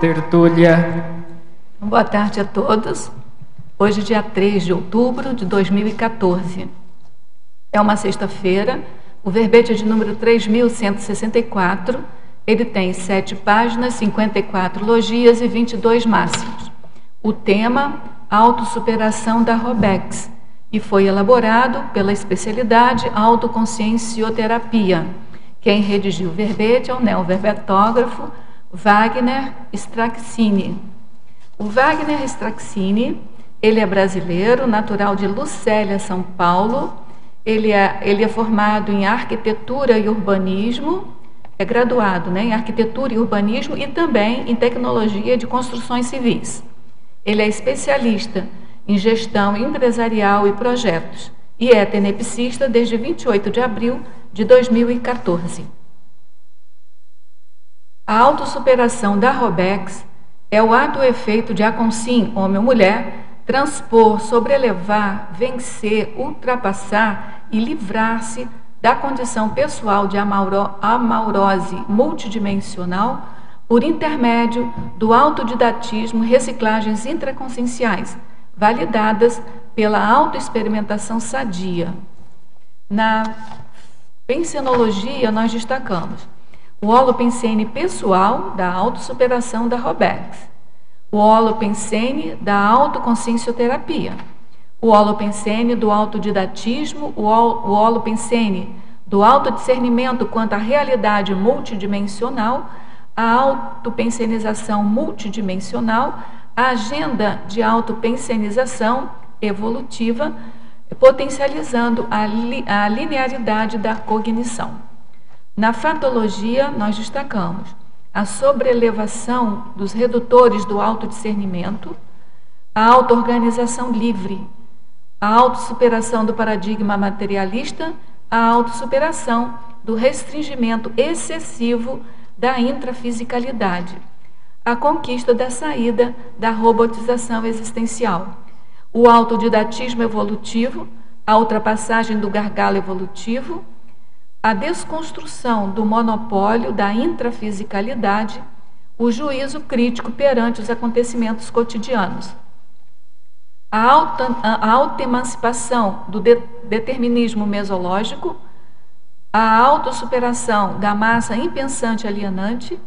Tertúlia. Boa tarde a todos. Hoje, dia 3 de outubro de 2014. É uma sexta-feira. O verbete é de número 3164. Ele tem 7 páginas, 54 logias e 22 máximos. O tema, autossuperação da Robex, e foi elaborado pela especialidade autoconsciencioterapia. Quem redigiu o verbete é o neoverbetógrafo Wagner Straczini. O Wagner Straczini, ele é brasileiro, natural de Lucélia, São Paulo. Ele é formado em arquitetura e urbanismo, é graduado, em arquitetura e urbanismo e também em tecnologia de construções civis. Ele é especialista em gestão empresarial e projetos e é tenepsista desde 28 de abril de 2014. A autossuperação da Robex é o ato ou efeito de a consim, homem ou mulher, transpor, sobrelevar, vencer, ultrapassar e livrar-se da condição pessoal de amaurose multidimensional por intermédio do autodidatismo e reciclagens intraconscienciais, validadas pela autoexperimentação sadia. Na pensenologia, nós destacamos o holopensene pessoal da autossuperação da Robex, o holopensene da autoconsciencioterapia, o holopensene do autodidatismo, o holopensene do autodiscernimento quanto à realidade multidimensional, a autopensenização multidimensional, a agenda de autopensenização evolutiva, potencializando a linearidade da cognição. Na fatologia, nós destacamos a sobrelevação dos redutores do autodiscernimento, a auto-organização livre, a autossuperação do paradigma materialista, a autossuperação do restringimento excessivo da intrafisicalidade, a conquista da saída da robotização existencial, o autodidatismo evolutivo, a ultrapassagem do gargalo evolutivo, a desconstrução do monopólio da intrafisicalidade, o juízo crítico perante os acontecimentos cotidianos, a autoemancipação do determinismo mesológico, a autossuperação da massa impensante alienante,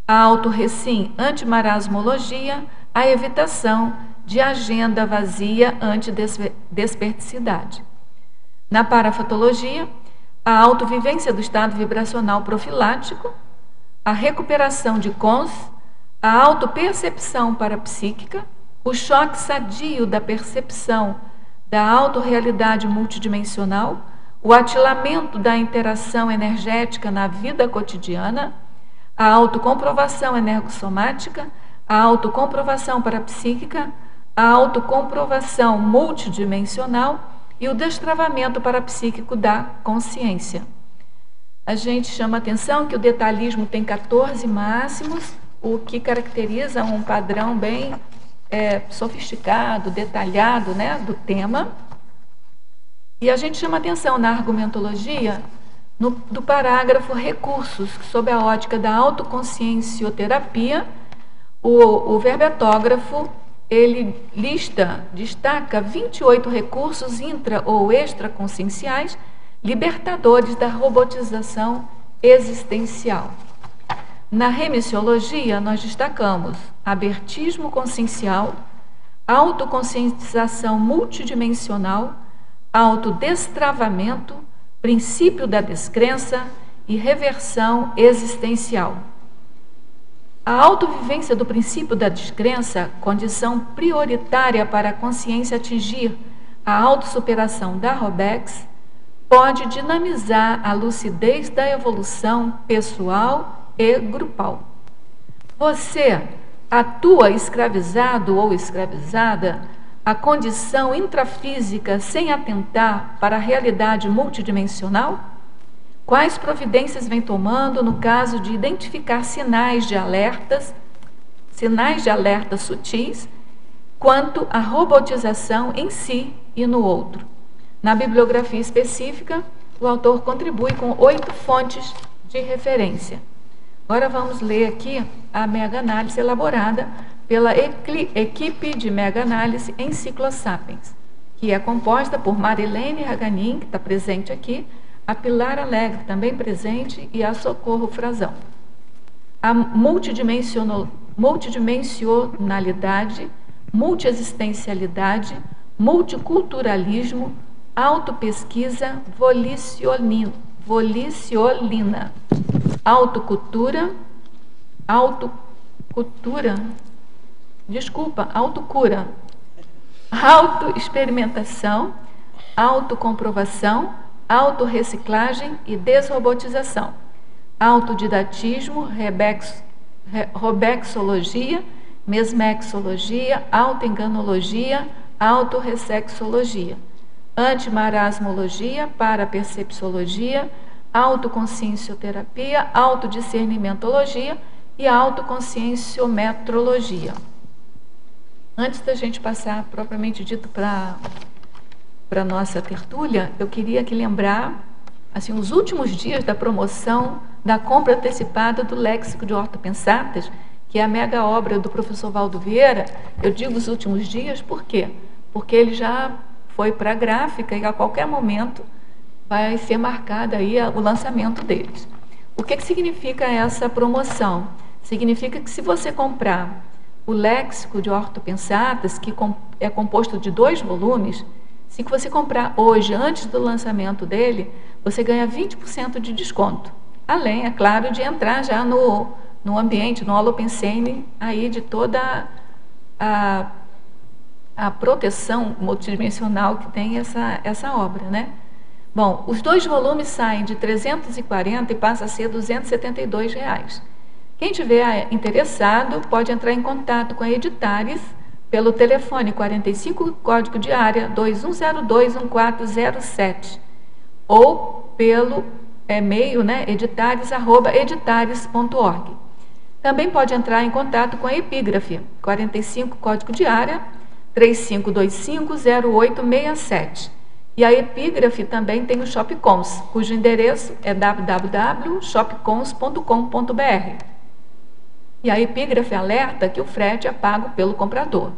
a autorrecim antimarasmologia, a evitação de agenda vazia antidesperticidade. Na parafatologia, a autovivência do estado vibracional profilático, a recuperação de cons, a autopercepção parapsíquica, o choque sadio da percepção da autorrealidade multidimensional, o atilamento da interação energética na vida cotidiana, a autocomprovação energossomática, a autocomprovação parapsíquica, a autocomprovação multidimensional e o destravamento parapsíquico da consciência. A gente chama a atenção que o detalhismo tem 14 máximos, o que caracteriza um padrão bem sofisticado, detalhado, do tema. E a gente chama a atenção na argumentologia do parágrafo recursos, sob a ótica da autoconsciencioterapia. O verbetógrafo ele destaca 28 recursos intra- ou extraconscienciais libertadores da robotização existencial. Na remissiologia, nós destacamos abertismo consciencial, autoconscientização multidimensional, autodestravamento, princípio da descrença e reversão existencial. A autovivência do princípio da descrença, condição prioritária para a consciência atingir a autossuperação da Robex, pode dinamizar a lucidez da evolução pessoal e grupal. Você atua escravizado ou escravizada à condição intrafísica sem atentar para a realidade multidimensional? Quais providências vem tomando no caso de identificar sinais de alerta sutis quanto à robotização em si e no outro? Na bibliografia específica, o autor contribui com 8 fontes de referência. Agora vamos ler aqui a mega-análise elaborada pela equipe de mega-análise Enciclosapiens, que é composta por Marilene Raganin, que está presente aqui, a Pilar Alegre, também presente, e a Socorro Frazão. A multidimensionalidade, multiexistencialidade, multiculturalismo, autopesquisa volicionina, autocura, autoexperimentação, autocomprovação, autorreciclagem e desrobotização, autodidatismo, robexologia, mesmexologia, autoenganologia, autorressexologia, antimarasmologia, parapercepciologia, autoconsciencioterapia, autodiscernimentologia e autoconscienciometrologia. Antes da gente passar propriamente dito para a nossa tertúlia, eu queria aqui lembrar assim, os últimos dias da promoção da compra antecipada do Léxico de Ortopensatas, que é a mega obra do professor Valdo Vieira. Eu digo os últimos dias, por quê? Porque ele já foi para a gráfica e a qualquer momento vai ser marcado aí o lançamento deles. O que significa essa promoção? Significa que se você comprar o Léxico de Ortopensatas, que é composto de 2 volumes, se você comprar hoje, antes do lançamento dele, você ganha 20% de desconto. Além, é claro, de entrar já no ambiente, no Holopensene, aí de toda a proteção multidimensional que tem essa obra, né? Bom, os 2 volumes saem de R$ 340 e passa a ser R$ 272. Quem tiver interessado pode entrar em contato com a Editares pelo telefone 45 código de área 21021407 ou pelo e-mail, né, editares@editares.org. Também pode entrar em contato com a Epígrafe 45 código de área 35250867. E a Epígrafe também tem o Shopcons, cujo endereço é www.shopcons.com.br. E a Epígrafe alerta que o frete é pago pelo comprador.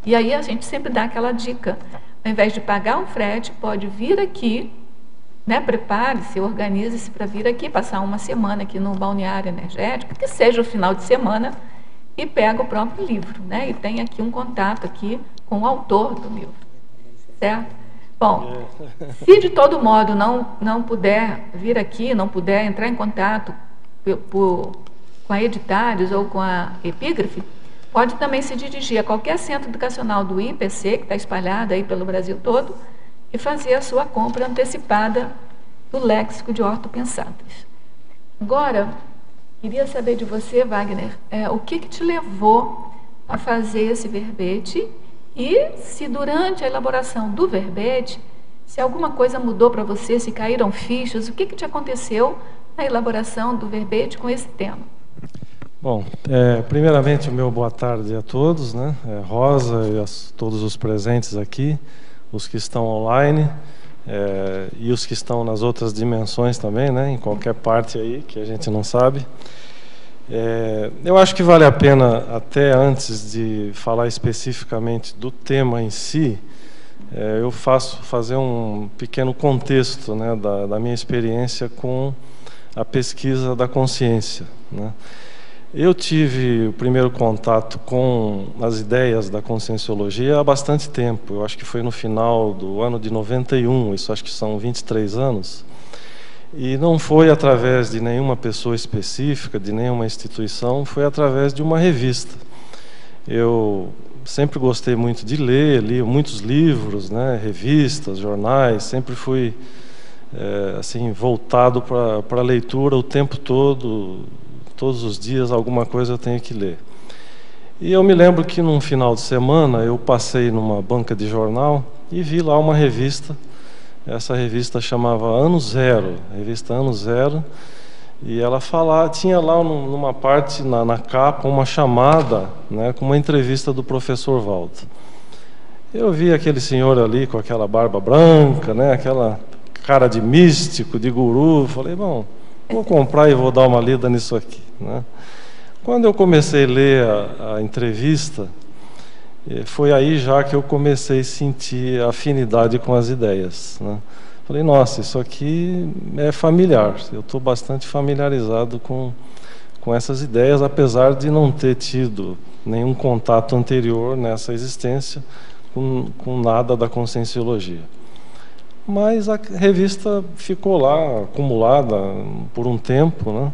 E aí a gente sempre dá aquela dica, ao invés de pagar o frete, pode vir aqui, né, prepare-se, organize-se para vir aqui, passar uma semana aqui no balneário energético, que seja o final de semana, e pega o próprio livro, né, e tem aqui um contato aqui com o autor do livro, certo? Bom, se de todo modo não puder vir aqui, não puder entrar em contato com a Editares ou com a Epígrafe, pode também se dirigir a qualquer centro educacional do IPC, que está espalhado aí pelo Brasil todo, e fazer a sua compra antecipada do Léxico de Ortopensatas. Agora, queria saber de você, Wagner, o que te levou a fazer esse verbete e se durante a elaboração do verbete, se alguma coisa mudou para você, se caíram fichas, o que te aconteceu na elaboração do verbete com esse tema? Bom, primeiramente o meu boa tarde a todos, né? Rosa e todos os presentes aqui, os que estão online e os que estão nas outras dimensões também, né? Em qualquer parte aí que a gente não sabe. Eu acho que vale a pena, até antes de falar especificamente do tema em si, eu fazer um pequeno contexto, né, da minha experiência com a pesquisa da consciência, né? Eu tive o primeiro contato com as ideias da conscienciologia há bastante tempo. Eu acho que foi no final do ano de 91, isso acho que são 23 anos. E não foi através de nenhuma pessoa específica, de nenhuma instituição, foi através de uma revista. Eu sempre gostei muito de ler, li muitos livros, né, revistas, jornais, sempre fui assim, voltado para a leitura o tempo todo. Todos os dias alguma coisa eu tenho que ler. E eu me lembro que num final de semana eu passei numa banca de jornal e vi lá uma revista. Essa revista chamava Ano Zero, revista Ano Zero, e ela tinha lá numa parte na capa uma chamada, né, com uma entrevista do professor Valdo. Eu vi aquele senhor ali com aquela barba branca, né, aquela cara de místico, de guru, falei, bom, vou comprar e vou dar uma lida nisso aqui, né? Quando eu comecei a ler a entrevista, foi aí já que eu comecei a sentir afinidade com as ideias, né? Falei, nossa, isso aqui é familiar, eu estou bastante familiarizado com essas ideias, apesar de não ter tido nenhum contato anterior nessa existência com nada da Conscienciologia. Mas a revista ficou lá, acumulada por um tempo, né?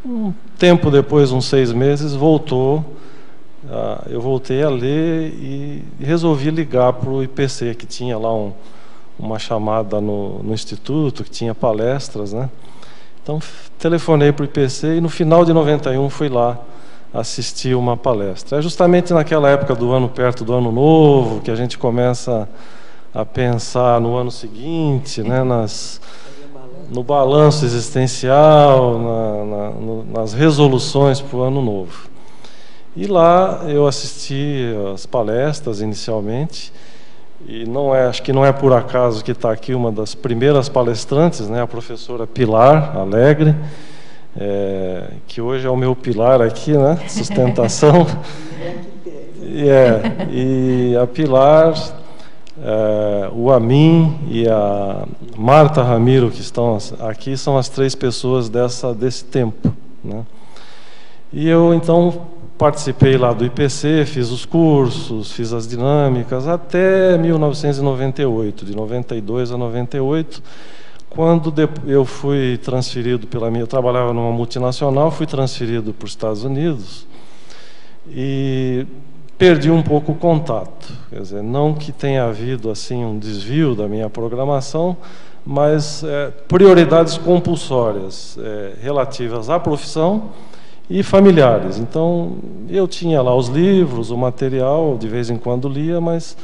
Um tempo depois, uns 6 meses, eu voltei a ler e resolvi ligar para o IPC, que tinha lá uma chamada no Instituto, que tinha palestras, né? Então, telefonei para o IPC e no final de 91 fui lá assistir uma palestra. É justamente naquela época do ano, perto do Ano Novo, que a gente começa a pensar no ano seguinte, né, no balanço existencial, nas resoluções para o Ano Novo. E lá eu assisti as palestras inicialmente, e acho que não é por acaso que está aqui uma das primeiras palestrantes, né, a professora Pilar Alegre, que hoje é o meu pilar aqui, né, sustentação. E a Pilar, o Amin e a Marta Ramiro, que estão aqui, são as 3 pessoas desse tempo, né? E eu, então, participei lá do IPC, fiz os cursos, fiz as dinâmicas, até 1998, de 92 a 98, quando eu fui transferido eu trabalhava numa multinacional, fui transferido para os Estados Unidos e perdi um pouco o contato. Quer dizer, não que tenha havido assim um desvio da minha programação, mas prioridades compulsórias relativas à profissão e familiares. Então, eu tinha lá os livros, o material, de vez em quando lia, mas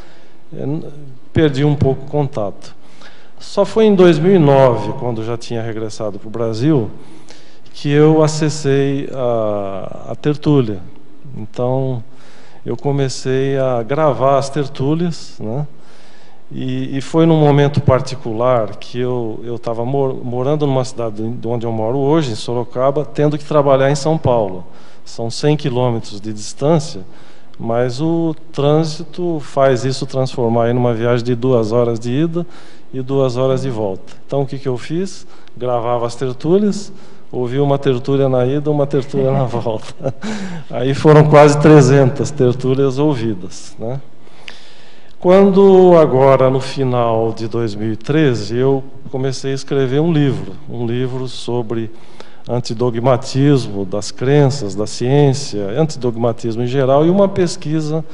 perdi um pouco o contato. Só foi em 2009, quando já tinha regressado para o Brasil, que eu acessei a tertúlia. Então, eu comecei a gravar as tertúlias, né? E foi num momento particular que eu estava morando numa cidade de onde eu moro hoje, em Sorocaba, tendo que trabalhar em São Paulo. São 100 quilômetros de distância, mas o trânsito faz isso transformar em uma viagem de 2 horas de ida e 2 horas de volta. Então, o que eu fiz? Gravava as tertúlias, ouvi uma tertúlia na ida, uma tertúlia na volta. Aí foram quase 300 tertúlias ouvidas, né? Quando, agora, no final de 2013, eu comecei a escrever um livro sobre antidogmatismo das crenças, da ciência, antidogmatismo em geral, e uma pesquisa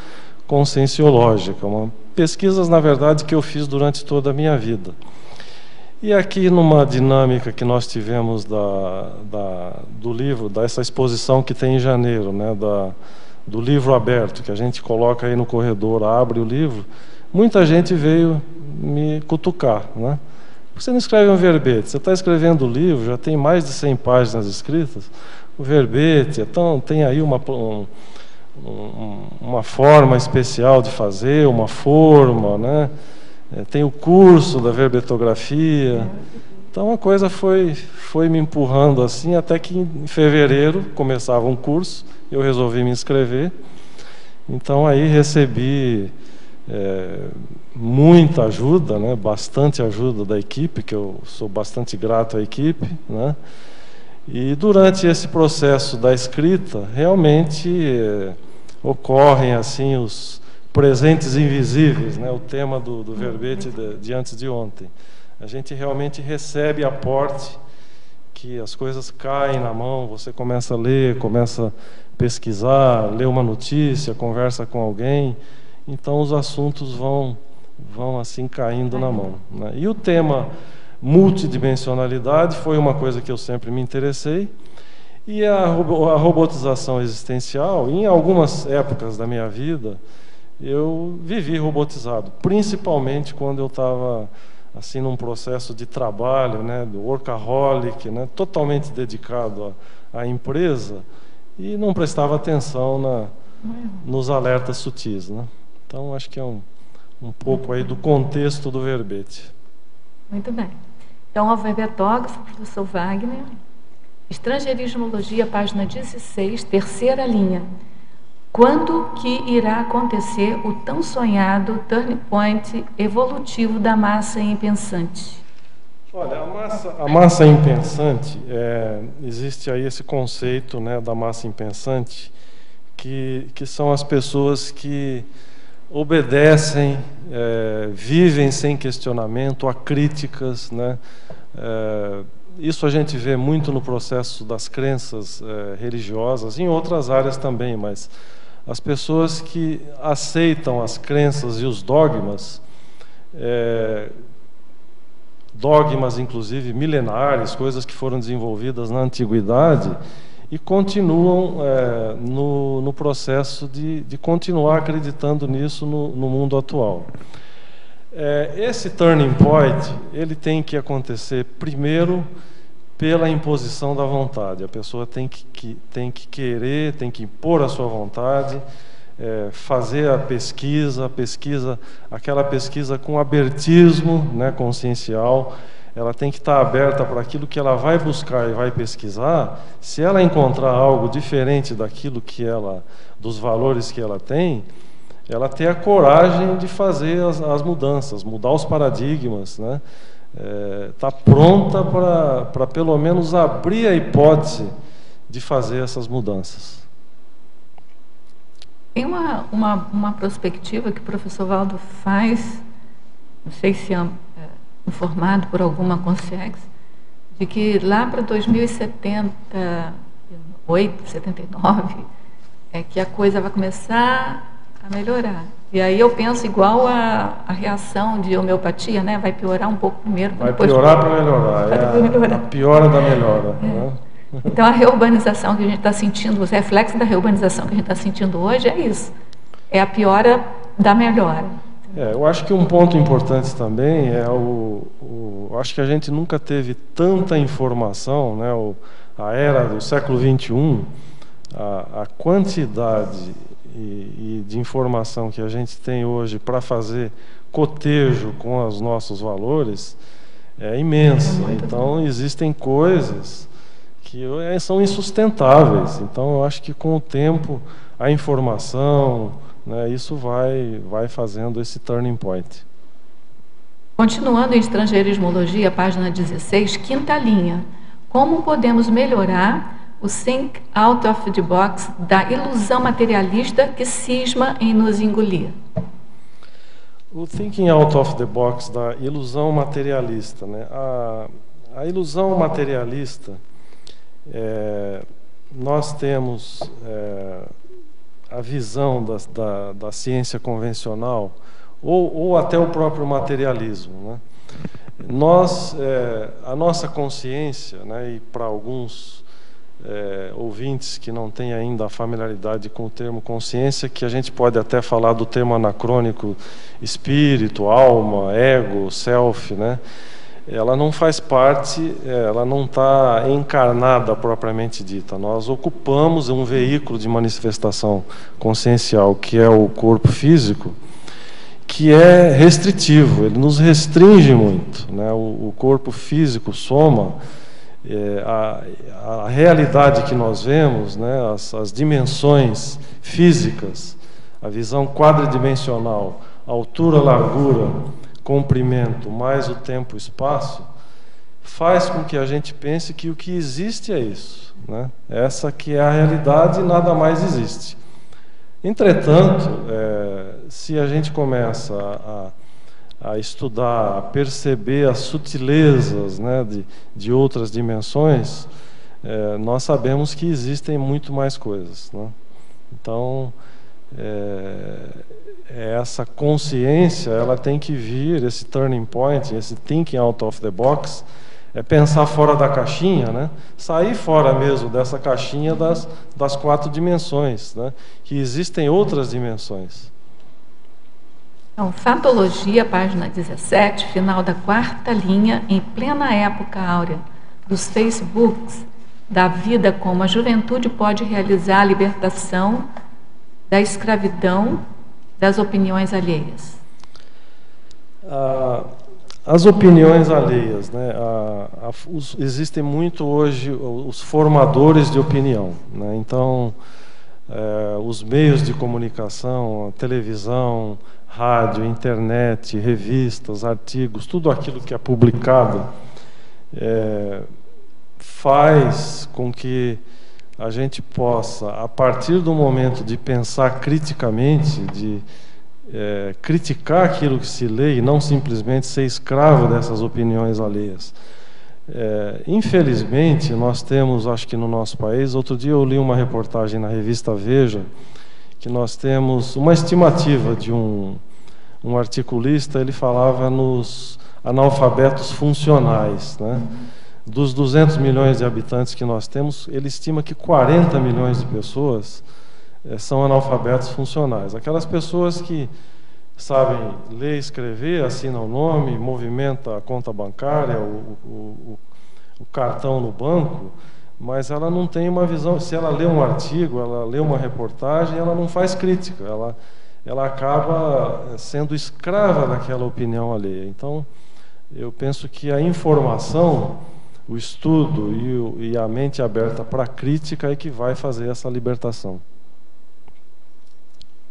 conscienciológica, pesquisas, na verdade, que eu fiz durante toda a minha vida. E aqui, numa dinâmica que nós tivemos do livro, dessa exposição que tem em janeiro, né, do livro aberto, que a gente coloca aí no corredor, abre o livro, muita gente veio me cutucar, né? Você não escreve um verbete, você está escrevendo o livro, já tem mais de 100 páginas escritas, o verbete, então tem aí uma forma especial de fazer, uma forma, né? Tem o curso da verbetografia. Então a coisa foi me empurrando assim, até que em fevereiro começava um curso, eu resolvi me inscrever. Então aí recebi muita ajuda, né, bastante ajuda da equipe, que eu sou bastante grato à equipe, né? E durante esse processo da escrita, realmente ocorrem assim os presentes invisíveis, né, o tema do verbete de antes de ontem. A gente realmente recebe aporte, que as coisas caem na mão, você começa a ler, começa a pesquisar, lê uma notícia, conversa com alguém, então os assuntos vão assim caindo na mão, né? E o tema multidimensionalidade foi uma coisa que eu sempre me interessei, e a robotização existencial, em algumas épocas da minha vida, eu vivi robotizado, principalmente quando eu estava assim num processo de trabalho, né, do workaholic, né, totalmente dedicado à empresa, e não prestava atenção nos alertas sutis, né? Então acho que é um pouco aí do contexto do verbete. Muito bem. Então, alfabetógrafo, professor Wagner. Estrangeirismologia, página 16, terceira linha. Quando que irá acontecer o tão sonhado turning point evolutivo da massa impensante? Olha, a massa impensante, existe aí esse conceito, né, da massa impensante, que são as pessoas que obedecem, vivem sem questionamento a críticas, né? Isso a gente vê muito no processo das crenças religiosas, em outras áreas também, mas as pessoas que aceitam as crenças e os dogmas, dogmas inclusive milenares, coisas que foram desenvolvidas na antiguidade, e continuam no processo de continuar acreditando nisso no mundo atual. Esse turning point, ele tem que acontecer primeiro pela imposição da vontade. A pessoa tem que querer, tem que impor a sua vontade, fazer a pesquisa, aquela pesquisa com abertismo, né, consciencial. Ela tem que estar aberta para aquilo que ela vai buscar e vai pesquisar. Se ela encontrar algo diferente daquilo dos valores que ela tem, ela ter a coragem de fazer as mudanças, mudar os paradigmas, né? Tá pronta para pelo menos abrir a hipótese de fazer essas mudanças. Tem uma perspectiva que o professor Valdo faz, não sei se é informado por alguma consciência, de que lá para 2078, 79, que a coisa vai começar a melhorar. E aí eu penso igual a reação de homeopatia, né? Vai piorar um pouco primeiro. Vai piorar para melhorar. A piora da melhora. Né? Então a reurbanização que a gente está sentindo, os reflexos da reurbanização que a gente está sentindo hoje é isso. É a piora da melhora. Eu acho que um ponto importante também eu acho que a gente nunca teve tanta informação, né? A era do século XXI, a quantidade e de informação que a gente tem hoje para fazer cotejo com os nossos valores é imensa. Então existem coisas que são insustentáveis. Então eu acho que com o tempo a informação, né, isso vai fazendo esse turning point. Continuando em estrangeirismologia, página 16, quinta linha. Como podemos melhorar o think out of the box da ilusão materialista que cisma em nos engolir? O thinking out of the box da ilusão materialista, né? A ilusão materialista, nós temos a visão da ciência convencional ou até o próprio materialismo, né? A nossa consciência, né, e para alguns ouvintes que não têm ainda a familiaridade com o termo consciência, que a gente pode até falar do termo anacrônico espírito, alma, ego, self, né? Ela não faz parte, ela não está encarnada propriamente dita. Nós ocupamos um veículo de manifestação consciencial, que é o corpo físico, que é restritivo, ele nos restringe muito, né? O corpo físico soma a realidade que nós vemos, né, as dimensões físicas, a visão quadridimensional, altura, largura, comprimento, mais o tempo e espaço, faz com que a gente pense que o que existe é isso, né? Essa que é a realidade e nada mais existe. Entretanto, se a gente começa a estudar, a perceber as sutilezas, né, de outras dimensões, nós sabemos que existem muito mais coisas, né? Então, essa consciência, ela tem que vir, esse turning point, esse thinking out of the box, pensar fora da caixinha, né? Sair fora mesmo dessa caixinha das 4 dimensões, né? Que existem outras dimensões. Então, Fatologia, página 17, final da 4ª linha, em plena época áurea dos Facebooks, da vida como a juventude pode realizar a libertação da escravidão das opiniões alheias. as opiniões alheias, né? Existem muito hoje os formadores de opinião, né? Então, os meios de comunicação, a televisão, rádio, internet, revistas, artigos, tudo aquilo que é publicado faz com que a gente possa, a partir do momento de pensar criticamente, de criticar aquilo que se lê e não simplesmente ser escravo dessas opiniões alheias. Infelizmente, nós temos, acho que no nosso país, outro dia eu li uma reportagem na revista Veja, que nós temos uma estimativa de um articulista, ele falava nos analfabetos funcionais, né? Dos 200 milhões de habitantes que nós temos, ele estima que 40 milhões de pessoas são analfabetos funcionais. Aquelas pessoas que sabem ler, escrever, assinam o nome, movimenta a conta bancária, o cartão no banco, mas ela não tem uma visão. Se ela lê um artigo, ela lê uma reportagem, ela não faz crítica, ela acaba sendo escrava daquela opinião alheia. Então, eu penso que a informação, o estudo e a mente aberta para a crítica é que vai fazer essa libertação.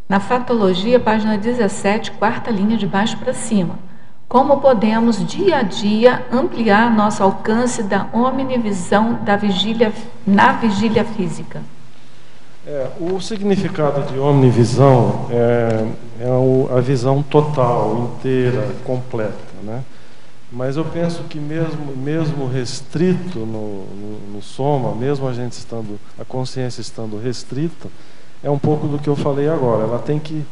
Na Fatologia, página 17, quarta linha de baixo para cima. Como podemos, dia a dia, ampliar nosso alcance da omnivisão na vigília física? O significado de omnivisão é a visão total, inteira, completa, né? Mas eu penso que mesmo restrito no soma, mesmo a consciência estando restrita, é um pouco do que eu falei agora. Ela tem que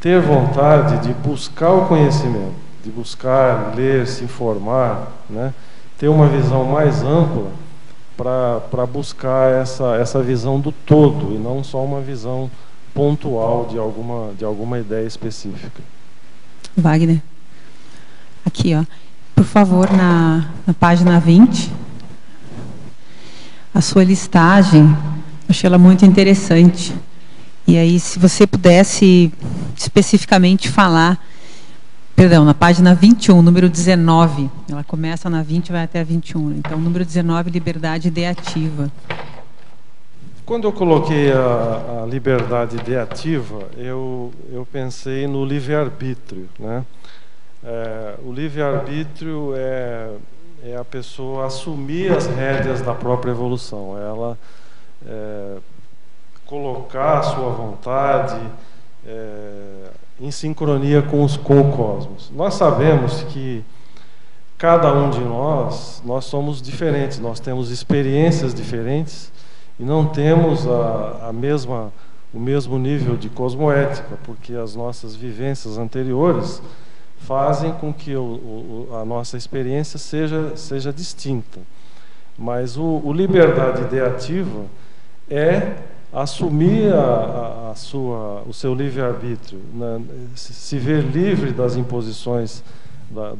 ter vontade de buscar o conhecimento, de buscar ler, se informar, né? Ter uma visão mais ampla para buscar essa visão do todo e não só uma visão pontual de alguma ideia específica. Wagner, aqui, ó, por favor, na página 20, a sua listagem, achei ela muito interessante. E aí, se você pudesse especificamente falar, perdão, na página 21, número 19, ela começa na 20 e vai até a 21. Então, número 19, liberdade ideativa. Quando eu coloquei a liberdade ideativa, eu pensei no livre-arbítrio, né? O livre-arbítrio é a pessoa assumir as rédeas da própria evolução, ela colocar a sua vontade em sincronia com o cosmos. Nós sabemos que cada um de nós somos diferentes, nós temos experiências diferentes e não temos o mesmo nível de cosmoética, porque as nossas vivências anteriores fazem com que a nossa experiência seja distinta. Mas o liberdade ideativa é assumir o seu livre-arbítrio, né? Se ver livre das imposições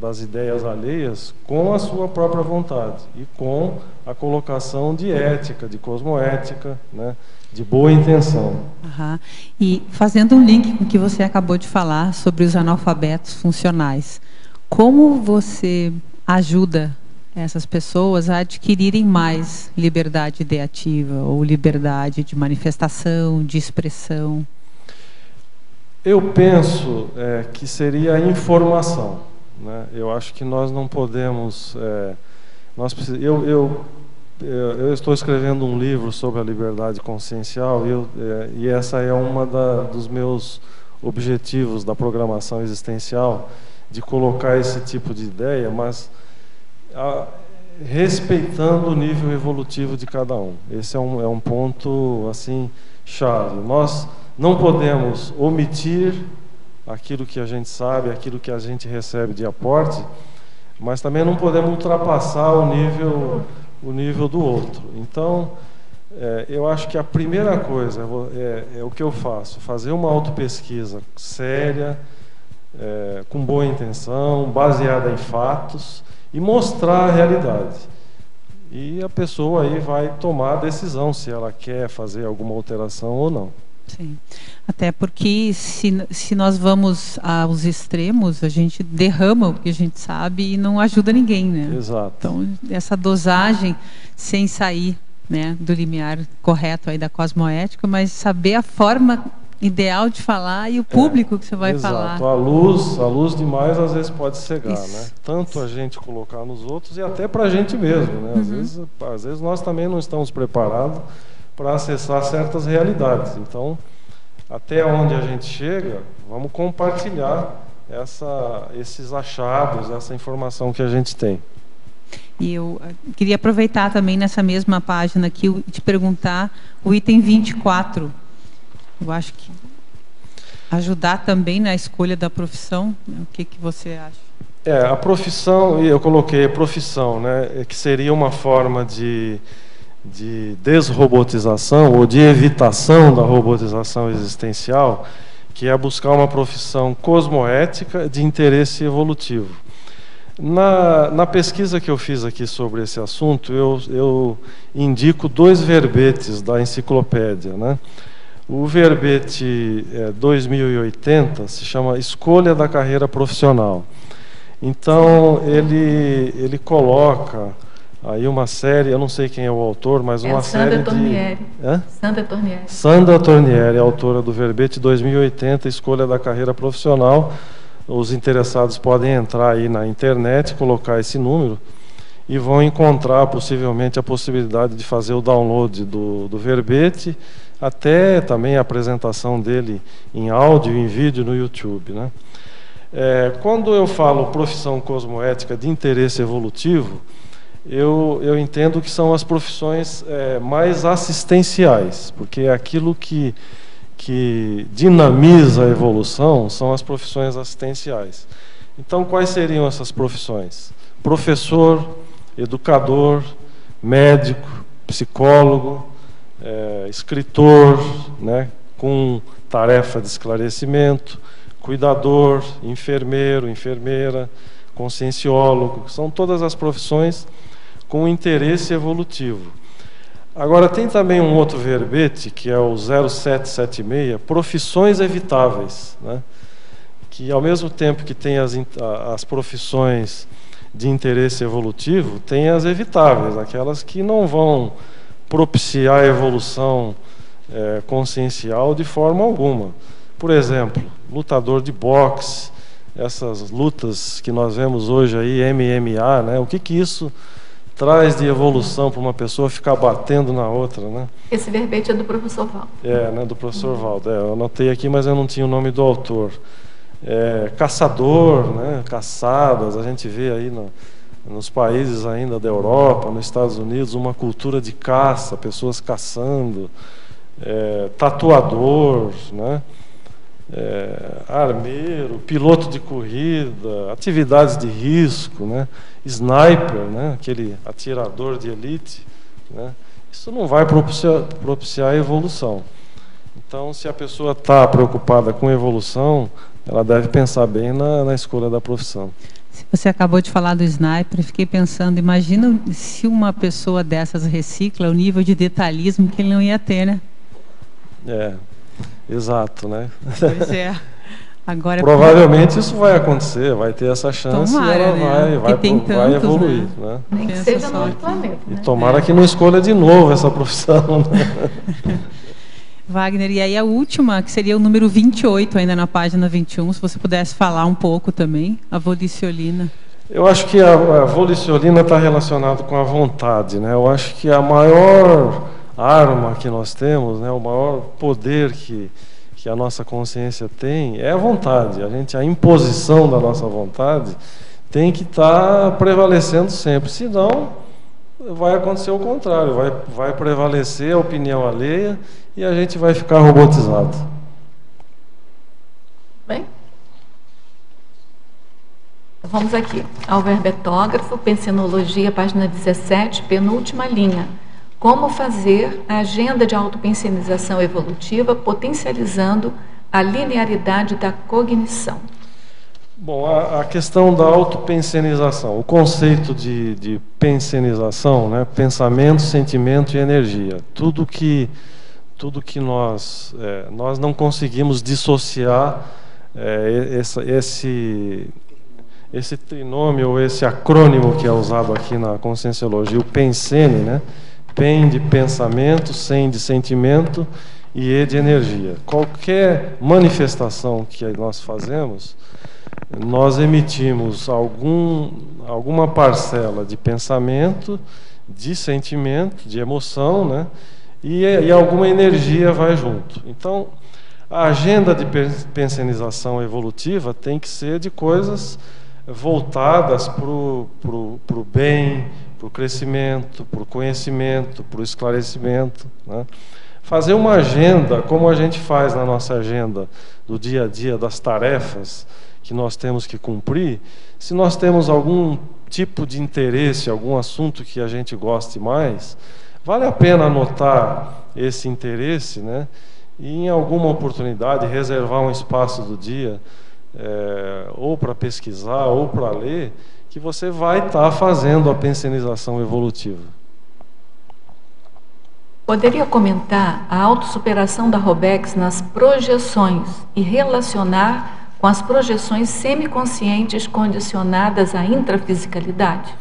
das ideias alheias com a sua própria vontade e com a colocação de ética, de cosmoética, né? De boa intenção. Uhum. E fazendo um link com o que você acabou de falar sobre os analfabetos funcionais, como você ajuda essas pessoas a adquirirem mais liberdade ideativa ou liberdade de manifestação, de expressão? Eu penso que seria a informação, né? Eu acho que nós não podemos... Eu estou escrevendo um livro sobre a liberdade consciencial e essa é uma dos meus objetivos da programação existencial, de colocar esse tipo de ideia, mas respeitando o nível evolutivo de cada um. Esse é um ponto assim chave. Nós não podemos omitir aquilo que a gente sabe, aquilo que a gente recebe de aporte, mas também não podemos ultrapassar o nível do outro. Então, eu acho que a primeira coisa é o que eu faço, fazer uma autopesquisa séria, com boa intenção, baseada em fatos, e mostrar a realidade. E a pessoa aí vai tomar a decisão se ela quer fazer alguma alteração ou não. Sim. Até porque se nós vamos aos extremos, a gente derrama o que a gente sabe e não ajuda ninguém, né? Exato. Então, essa dosagem sem sair, né, do limiar correto aí da cosmoética, mas saber a forma ideal de falar e o público que você vai falar. Exato. A luz demais às vezes pode cegar, né? Tanto a gente colocar nos outros e até para a gente mesmo, né? Às vezes nós também não estamos preparados para acessar certas realidades. Então, até onde a gente chega, vamos compartilhar esses achados, essa informação que a gente tem. E eu queria aproveitar também nessa mesma página aqui e te perguntar o item 24. Eu acho que ajudar também na escolha da profissão, né? O que você acha? A profissão, e eu coloquei a profissão, né, que seria uma forma de desrobotização ou de evitação da robotização existencial, que é buscar uma profissão cosmoética de interesse evolutivo. Na pesquisa que eu fiz aqui sobre esse assunto, eu indico 2 verbetes da enciclopédia, né? O verbete 2080 se chama Escolha da Carreira Profissional. Então, ele coloca aí uma série, eu não sei quem é o autor, mas uma série de... Sandra Tornieri. Sandra Tornieri, autora do verbete 2080, Escolha da Carreira Profissional. Os interessados podem entrar aí na internet, colocar esse número e vão encontrar possivelmente a possibilidade de fazer o download do verbete, até também a apresentação dele em áudio e em vídeo no YouTube, né? Quando eu falo profissão cosmoética de interesse evolutivo, eu entendo que são as profissões mais assistenciais, porque é aquilo que dinamiza a evolução são as profissões assistenciais. Então, quais seriam essas profissões? Professor, educador, médico, psicólogo, escritor, né, com tarefa de esclarecimento, cuidador, enfermeiro, enfermeira, conscienciólogo, são todas as profissões com interesse evolutivo. Agora, tem também um outro verbete, que é o 0776, profissões evitáveis, né? Que, ao mesmo tempo que tem as profissões de interesse evolutivo, tem as evitáveis, aquelas que não vão propiciar a evolução consciencial de forma alguma. Por exemplo, lutador de boxe, essas lutas que nós vemos hoje aí, MMA, né? O que isso traz de evolução para uma pessoa ficar batendo na outra, né? Esse verbete é do professor Valdo. Né, do professor Valdo. Eu anotei aqui, mas eu não tinha o nome do autor. Caçador, né? Caçadas, a gente vê aí nos países ainda da Europa, nos Estados Unidos, uma cultura de caça, pessoas caçando, tatuador, né? Armeiro, piloto de corrida, atividades de risco, né? Sniper, né? Aquele atirador de elite, né? Isso não vai propiciar a evolução. Então, se a pessoa está preocupada com evolução, ela deve pensar bem na escolha da profissão. Você acabou de falar do sniper, eu fiquei pensando, imagina se uma pessoa dessas recicla, o nível de detalhismo que ele não ia ter, né? Exato, né? Pois é. Agora, provavelmente isso vai acontecer, vai ter essa chance. Tomara, e ela né? vai evoluir, né? Nem que seja no outro planeta. E tomara que não escolha de novo essa profissão, né? Wagner, e aí a última, que seria o número 28, ainda na página 21, se você pudesse falar um pouco também, a volicionina. Eu acho que a volicionina está relacionada com a vontade, né? Eu acho que a maior arma que nós temos, né, o maior poder que a nossa consciência tem é a vontade. A imposição da nossa vontade tem que estar prevalecendo sempre, senão vai acontecer o contrário, vai prevalecer a opinião alheia e a gente vai ficar robotizado. Bem, vamos aqui ao verbetógrafo, pensinologia, página 17, penúltima linha. Como fazer a agenda de autopensionização evolutiva potencializando a linearidade da cognição? Bom, a questão da autopensionização, o conceito de pensionização, né, pensamento, sentimento e energia. Tudo que tudo que nós não conseguimos dissociar esse trinômio, ou esse acrônimo que é usado aqui na Conscienciologia, o PEN-SEN, né? PEN de pensamento, SEN de sentimento e E de energia. Qualquer manifestação que nós fazemos, nós emitimos alguma parcela de pensamento, de sentimento, de emoção, né? E alguma energia vai junto. Então, a agenda de pensionização evolutiva tem que ser de coisas voltadas para o bem, para o crescimento, para o conhecimento, para o esclarecimento, né? Fazer uma agenda, como a gente faz na nossa agenda do dia a dia, das tarefas que nós temos que cumprir. Se nós temos algum tipo de interesse, algum assunto que a gente goste mais, vale a pena anotar esse interesse, né? E em alguma oportunidade reservar um espaço do dia, ou para pesquisar ou para ler, que você vai estar fazendo a pensionização evolutiva. Poderia comentar a autossuperação da Robex nas projeções e relacionar com as projeções semiconscientes condicionadas à intrafisicalidade?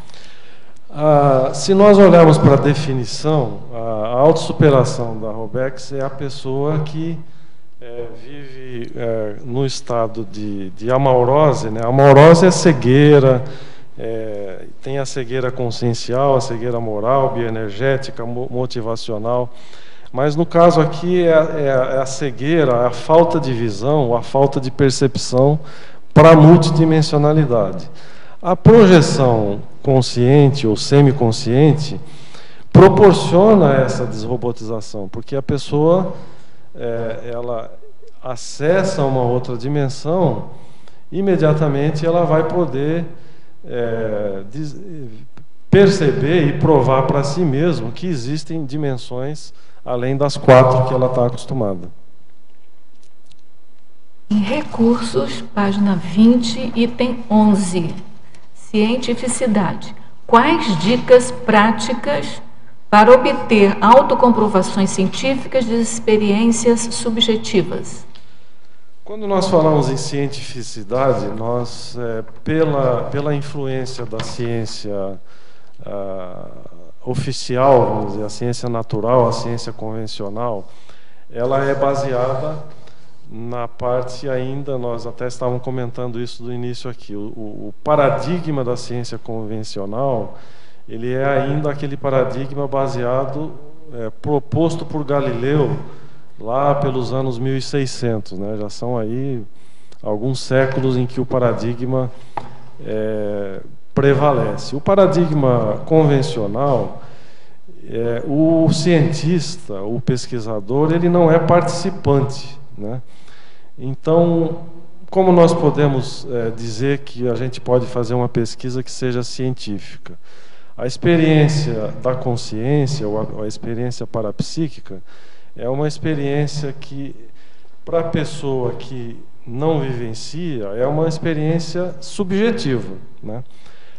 Se nós olharmos para a definição, a autossuperação da Robex é a pessoa que vive no estado de amaurose, né? A amaurose é cegueira, tem a cegueira consciencial, a cegueira moral, bioenergética, motivacional. Mas no caso aqui é a cegueira, a falta de visão, a falta de percepção para a multidimensionalidade. A projeção consciente ou semiconsciente proporciona essa desrobotização, porque a pessoa ela acessa uma outra dimensão, imediatamente ela vai poder perceber e provar para si mesmo que existem dimensões além das 4 que ela está acostumada. Em Recursos, página 20, item 11, cientificidade. Quais dicas práticas para obter autocomprovações científicas de experiências subjetivas? Quando nós falamos em cientificidade, nós, pela influência da ciência oficial, vamos dizer, a ciência natural, a ciência convencional, ela é baseada na parte ainda, nós até estávamos comentando isso do início aqui, o paradigma da ciência convencional, ele é ainda aquele paradigma baseado, proposto por Galileu, lá pelos anos 1600, né? Já são aí alguns séculos em que o paradigma prevalece. O paradigma convencional, o cientista, o pesquisador, ele não é participante, né? Então, como nós podemos dizer que a gente pode fazer uma pesquisa que seja científica? A experiência da consciência, ou a experiência parapsíquica, é uma experiência que, para a pessoa que não vivencia, é uma experiência subjetiva, né?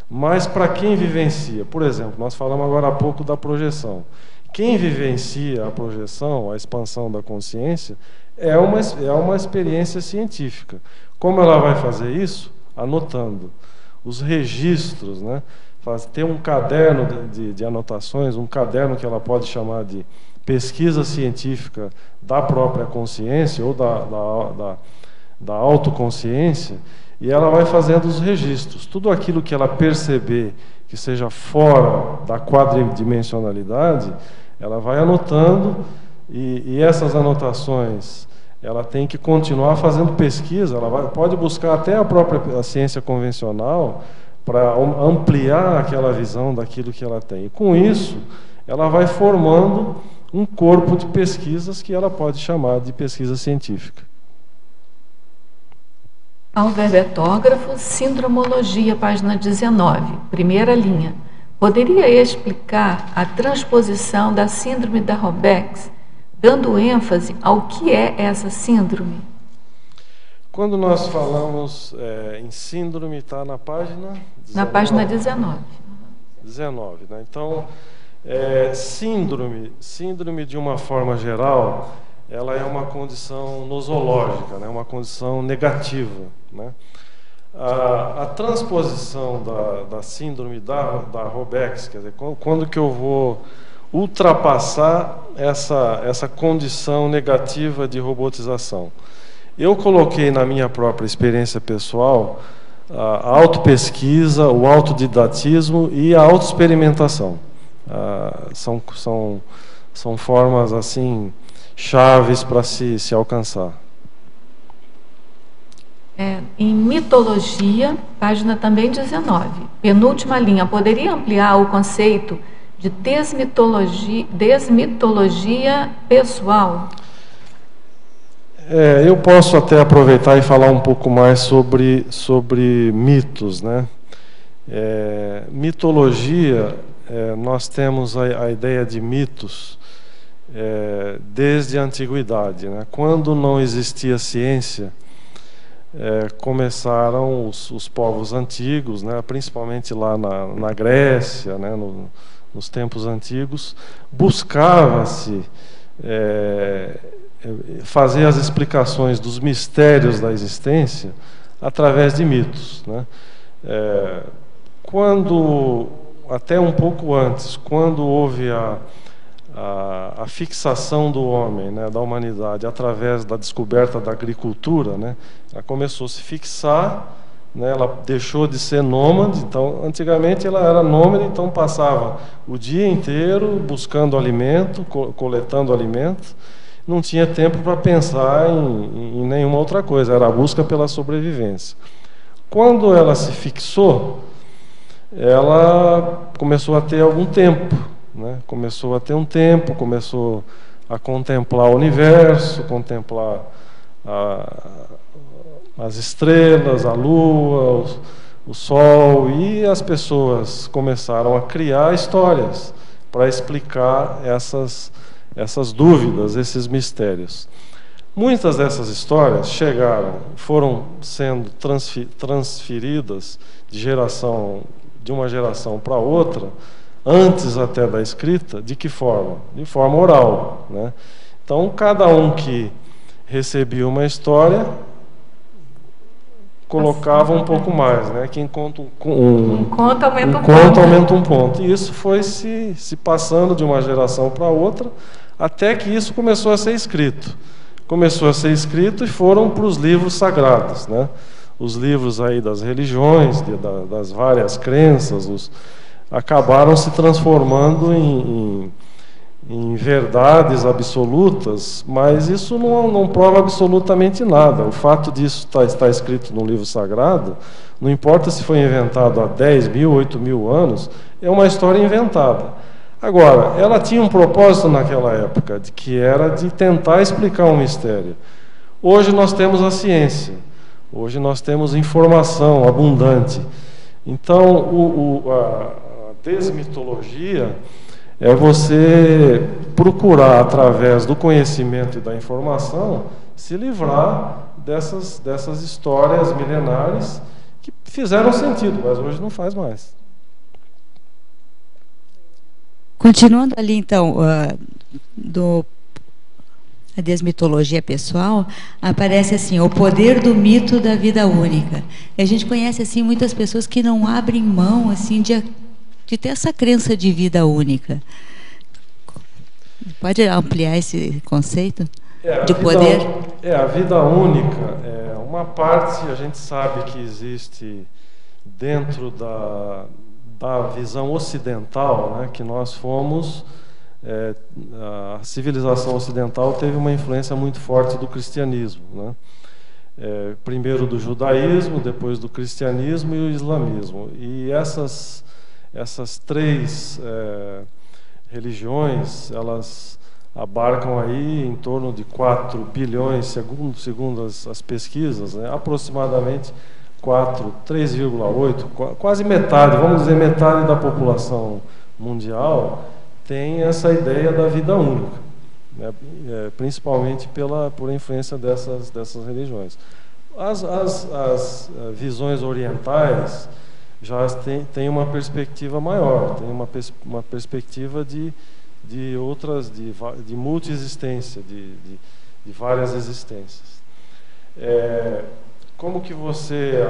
Mas para quem vivencia, por exemplo, nós falamos agora há pouco da projeção. Quem vivencia a projeção, a expansão da consciência, é uma experiência científica. Como ela vai fazer isso? Anotando os registros, né? Ter um caderno de anotações, um caderno que ela pode chamar de pesquisa científica da própria consciência ou da autoconsciência, e ela vai fazendo os registros. Tudo aquilo que ela perceber que seja fora da quadridimensionalidade, ela vai anotando, e essas anotações, ela tem que continuar fazendo pesquisa, pode buscar até a própria ciência convencional para ampliar aquela visão daquilo que ela tem. E com isso, ela vai formando um corpo de pesquisas que ela pode chamar de pesquisa científica. Ao verbetógrafo, Sindromologia, página 19, primeira linha. Poderia explicar a transposição da síndrome da Robex, dando ênfase ao que é essa síndrome? Quando nós falamos em síndrome, está na página 19? Na página 19. 19, né? Então, Síndrome de uma forma geral, ela é uma condição nosológica, né? Uma condição negativa, né? A transposição da síndrome da Robex, quer dizer, quando que eu vou ultrapassar essa condição negativa de robotização? Eu coloquei na minha própria experiência pessoal a autopesquisa, o autodidatismo e a autoexperimentação. São formas assim chaves para se alcançar. Em mitologia, página também 19, penúltima linha, poderia ampliar o conceito de desmitologia pessoal? Eu posso até aproveitar e falar um pouco mais sobre mitos, né? Mitologia, nós temos a ideia de mitos desde a antiguidade, né? Quando não existia ciência, começaram os povos antigos, né? Principalmente lá na Grécia, né? Nos tempos antigos, buscava-se fazer as explicações dos mistérios da existência através de mitos, né? Até um pouco antes, quando houve a fixação do homem, né, da humanidade, através da descoberta da agricultura, né, ela começou a se fixar, né, ela deixou de ser nômade. Então, antigamente ela era nômade, então passava o dia inteiro buscando alimento, coletando alimento, não tinha tempo para pensar em nenhuma outra coisa, era a busca pela sobrevivência. Quando ela se fixou, ela começou a ter algum tempo, né? Começou a ter um tempo, começou a contemplar o universo, contemplar as estrelas, a lua, o sol, e as pessoas começaram a criar histórias para explicar essas dúvidas, esses mistérios. Muitas dessas histórias foram sendo transferidas de uma geração para outra, antes até da escrita. De que forma? De forma oral, né? Então, cada um que recebia uma história colocava um pouco mais, né? Quem conta um conto aumenta um ponto. E isso foi se passando de uma geração para outra, até que isso começou a ser escrito. Começou a ser escrito e foram para os livros sagrados, né? Os livros aí das religiões, das várias crenças, acabaram se transformando em verdades absolutas, mas isso não prova absolutamente nada. O fato disso estar escrito no livro sagrado, não importa se foi inventado há 10 mil, 8 mil anos, é uma história inventada. Agora, ela tinha um propósito naquela época, que era de tentar explicar um mistério. Hoje nós temos a ciência, hoje nós temos informação abundante. Então, a desmitologia é você procurar, através do conhecimento e da informação, se livrar dessas histórias milenares que fizeram sentido, mas hoje não faz mais. Continuando ali, então, a desmitologia pessoal, aparece assim, o poder do mito da vida única. E a gente conhece assim muitas pessoas que não abrem mão assim de ter essa crença de vida única. Pode ampliar esse conceito de poder? A vida única é uma parte, a gente sabe que existe dentro da visão ocidental, né, que nós fomos, a civilização ocidental teve uma influência muito forte do cristianismo, né? Primeiro do judaísmo, depois do cristianismo e o islamismo. E essas três religiões, elas abarcam aí em torno de 4 bilhões, segundo as pesquisas, né, aproximadamente 3,8, quase metade, vamos dizer metade da população mundial tem essa ideia da vida única, né? Principalmente por influência dessas religiões. As visões orientais já tem uma perspectiva maior, tem uma perspectiva de multi-existência, de várias existências. A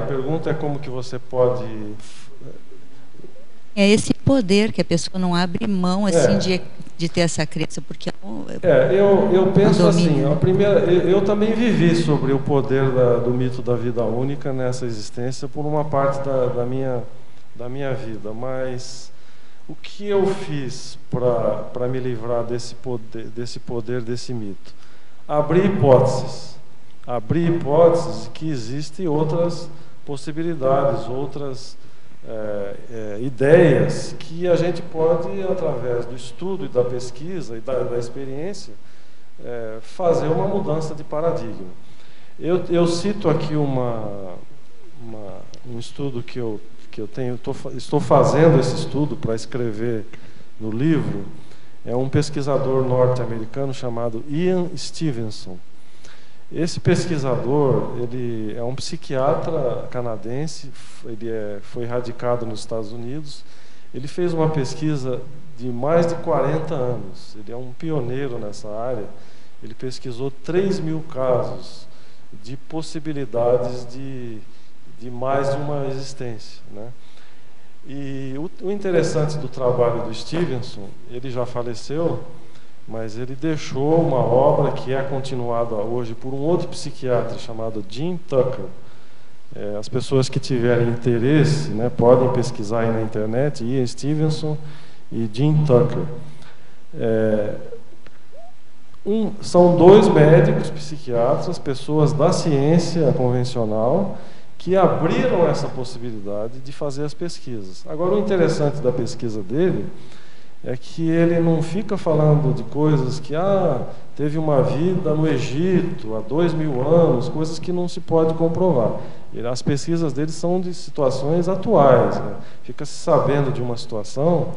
pergunta é como que você pode... É esse poder que a pessoa não abre mão assim de ter essa crença, porque eu penso assim, eu também vivi sobre o poder do mito da vida única nessa existência por uma parte da minha vida, mas o que eu fiz para me livrar desse poder desse mito? Abrir hipóteses que existem outras possibilidades, outras ideias que a gente pode, através do estudo e da pesquisa e da experiência, fazer uma mudança de paradigma. Eu cito aqui um estudo que eu estou fazendo esse estudo para escrever no livro. É um pesquisador norte-americano chamado Ian Stevenson. Esse pesquisador, ele é um psiquiatra canadense, ele foi radicado nos Estados Unidos. Ele fez uma pesquisa de mais de 40 anos, ele é um pioneiro nessa área. Ele pesquisou 3.000 casos de possibilidades de mais de uma existência, né? E o interessante do trabalho do Stevenson, ele já faleceu, mas ele deixou uma obra que é continuada hoje por um outro psiquiatra chamado Jim Tucker. As pessoas que tiverem interesse, né, podem pesquisar aí na internet, Ian Stevenson e Jim Tucker. São dois médicos psiquiatras, pessoas da ciência convencional, que abriram essa possibilidade de fazer as pesquisas. Agora, o interessante da pesquisa dele é que ele não fica falando de coisas que teve uma vida no Egito há 2.000 anos, coisas que não se pode comprovar. As pesquisas dele são de situações atuais, né? Fica se sabendo de uma situação,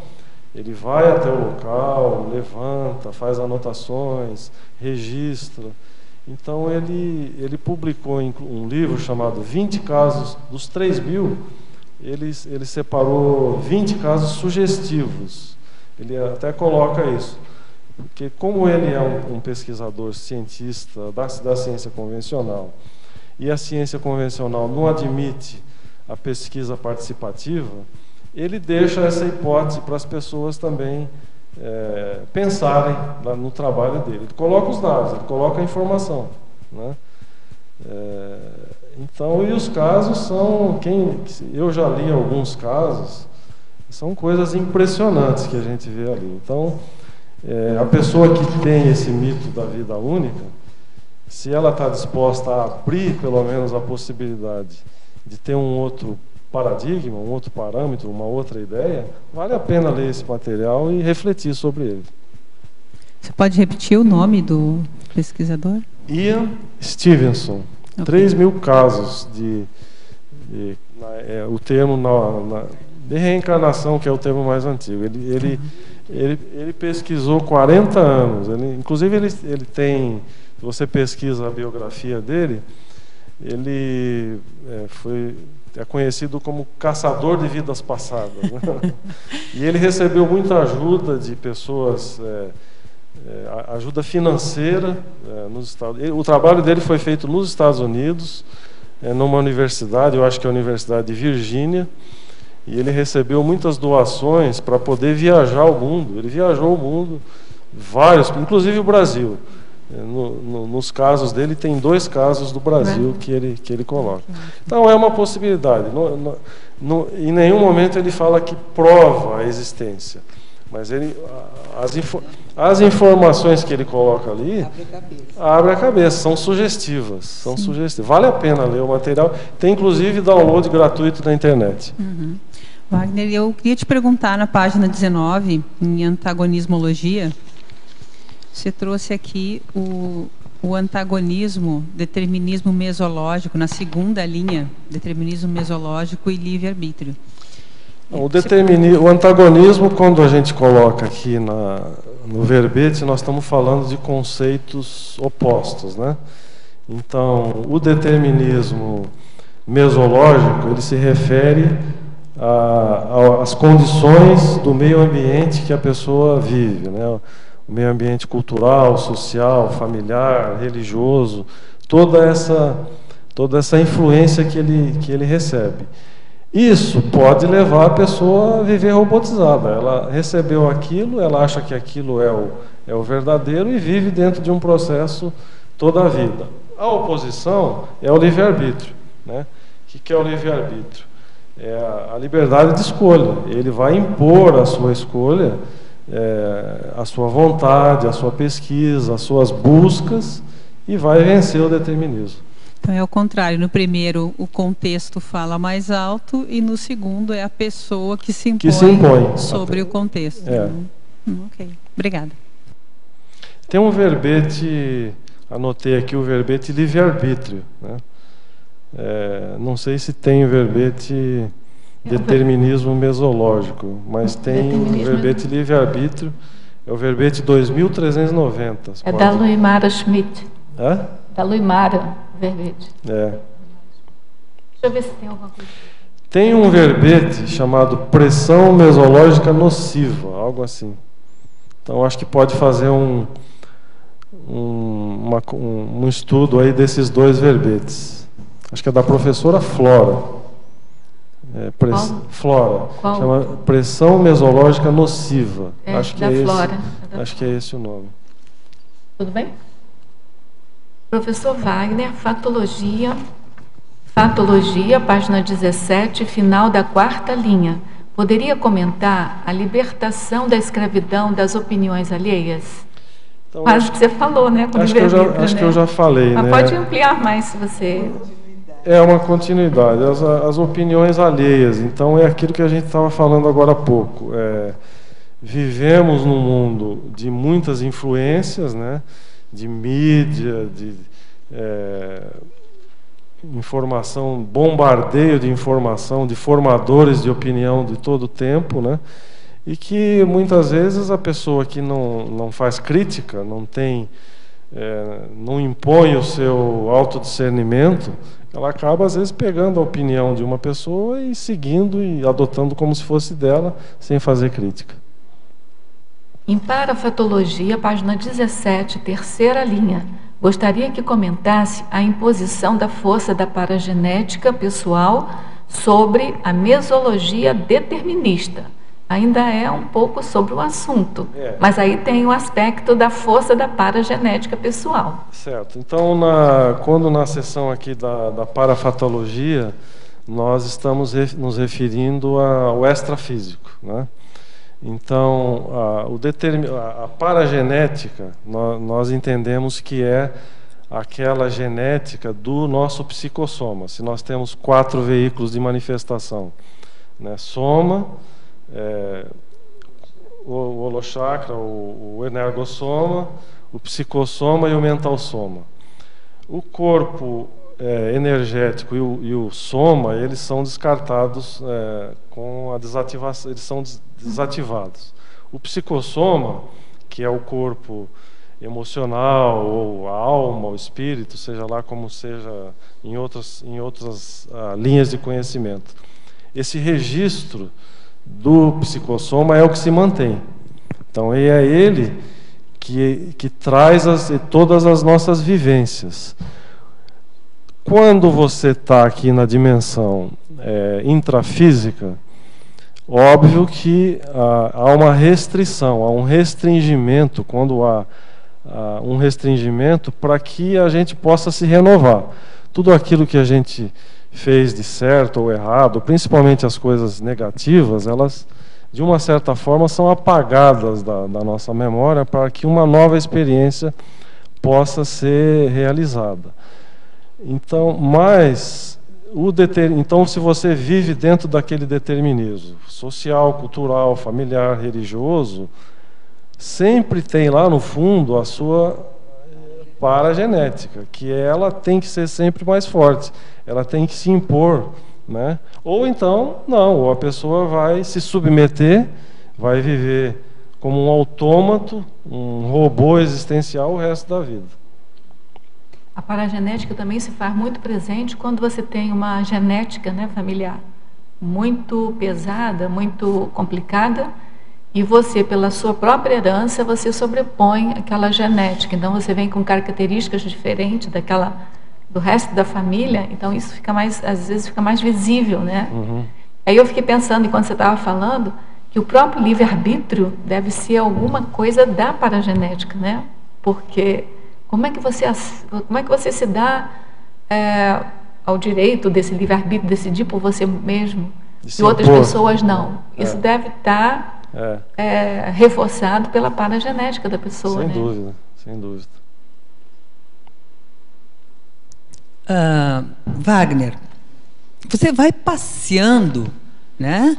ele vai até o local, levanta, faz anotações, registra. Então ele publicou um livro chamado 20 casos, dos 3.000, ele separou 20 casos sugestivos. Ele até coloca isso, porque como ele é um pesquisador cientista da ciência convencional, e a ciência convencional não admite a pesquisa participativa, ele deixa essa hipótese para as pessoas também pensarem no trabalho dele. Ele coloca os dados, ele coloca a informação, né? Então, e os casos são... eu já li alguns casos, são coisas impressionantes que a gente vê ali. Então, a pessoa que tem esse mito da vida única, se ela está disposta a abrir pelo menos a possibilidade de ter um outro paradigma, um outro parâmetro, uma outra ideia, vale a pena ler esse material e refletir sobre ele. Você pode repetir o nome do pesquisador? Ian Stevenson. Okay. 3.000 casos o termo de reencarnação, que é o termo mais antigo. Ele pesquisou 40 anos. Inclusive, ele tem... Se você pesquisa a biografia dele, ele é conhecido como caçador de vidas passadas, né? E ele recebeu muita ajuda de pessoas, ajuda financeira nos Estados Unidos. O trabalho dele foi feito nos Estados Unidos, numa universidade, eu acho que é a Universidade de Virgínia, e ele recebeu muitas doações para poder viajar o mundo. Ele viajou o mundo, vários, inclusive o Brasil. Nos casos dele, tem 2 casos do Brasil que ele coloca. Então, é uma possibilidade. Em nenhum momento ele fala que prova a existência, mas as informações que ele coloca ali abre a cabeça, são sugestivas. Vale a pena ler o material. Tem, inclusive, download gratuito na internet. Uhum. Wagner, eu queria te perguntar, na página 19, em antagonismologia, você trouxe aqui o antagonismo, determinismo mesológico, na segunda linha, determinismo mesológico e livre-arbítrio. O antagonismo, quando a gente coloca aqui no verbete, nós estamos falando de conceitos opostos, né? Então, o determinismo mesológico, ele se refere as condições do meio ambiente que a pessoa vive, né? O meio ambiente cultural, social, familiar, religioso, toda essa influência que ele recebe. Isso pode levar a pessoa a viver robotizada. Ela recebeu aquilo, ela acha que aquilo é o verdadeiro e vive dentro de um processo toda a vida. A oposição é o livre-arbítrio, né? O que é o livre-arbítrio? É a liberdade de escolha. Ele vai impor a sua escolha, a sua vontade, a sua pesquisa, as suas buscas, e vai vencer o determinismo. Então é o contrário. No primeiro, o contexto fala mais alto, e no segundo é a pessoa que se impõe sobre o contexto. Ok, obrigada. Tem um verbete, anotei aqui o verbete livre-arbítrio, né? Não sei se tem o verbete determinismo mesológico, mas tem o verbete livre-arbítrio, é o verbete 2390. É da Luimara Schmidt. Hã? Da Luimara, verbete. Deixa eu ver se tem alguma coisa. Tem um verbete chamado pressão mesológica nociva, algo assim. Então acho que pode fazer um estudo aí desses dois verbetes. Acho que é da professora Flora. Flora. Qual? Chama pressão mesológica nociva. Acho que é Flora. Acho que é esse o nome. Tudo bem? Professor Wagner, Fatologia, página 17, final da 4ª linha. Poderia comentar a libertação da escravidão das opiniões alheias? Então, acho que você falou, né? Acho que eu já falei. Mas né? Pode ampliar mais se você... É uma continuidade, as opiniões alheias. Então é aquilo que a gente estava falando agora há pouco. Vivemos num mundo de muitas influências, né? De mídia, de informação, bombardeio de informação, de formadores de opinião de todo o tempo, né? E que muitas vezes a pessoa que não faz crítica, não impõe o seu autodiscernimento, ela acaba às vezes pegando a opinião de uma pessoa e seguindo e adotando como se fosse dela, sem fazer crítica. Em Parafatologia, página 17, 3ª linha, gostaria que comentasse a imposição da força da paragenética pessoal sobre a mesologia determinista. Ainda é um pouco sobre o assunto, mas aí tem o aspecto da força da paragenética pessoal. Certo. Então, quando na sessão aqui da parafatologia, nós estamos nos referindo ao extrafísico, né? Então, a paragenética, nós entendemos que é aquela genética do nosso psicossoma. Se nós temos 4 veículos de manifestação, né? Soma, o holochakra, o energossoma, o psicossoma e o mentalsoma. O corpo energético e o soma, eles são descartados com a desativação, eles são desativados. O psicossoma, que é o corpo emocional, ou a alma, o espírito, seja lá como seja em outras linhas de conhecimento. Esse registro do psicossoma é o que se mantém. Então é ele que traz todas as nossas vivências. Quando você está aqui na dimensão intrafísica, óbvio que há uma restrição, há um restringimento, quando há um restringimento para que a gente possa se renovar. Tudo aquilo que a gente fez de certo ou errado, principalmente as coisas negativas, elas, de uma certa forma, são apagadas da nossa memória para que uma nova experiência possa ser realizada. Então, então, se você vive dentro daquele determinismo social, cultural, familiar, religioso, sempre tem lá no fundo a sua paragenética, que ela tem que ser sempre mais forte, ela tem que se impor, né? Ou então, não, ou a pessoa vai se submeter, vai viver como um autômato, um robô existencial o resto da vida. A paragenética também se faz muito presente quando você tem uma genética, né, familiar. muito pesada, muito complicada, e você, pela sua própria herança, você sobrepõe aquela genética. Então, você vem com características diferentes do resto da família, então isso fica mais, às vezes fica mais visível, né? Aí eu fiquei pensando, enquanto você estava falando, que o próprio livre-arbítrio deve ser alguma coisa da paragenética, né? Porque como é que você se dá ao direito desse livre-arbítrio decidir por você mesmo e outras pessoas não? Isso deve estar reforçado pela paragenética da pessoa, sem né? dúvida, sem dúvida. Wagner, você vai passeando, né,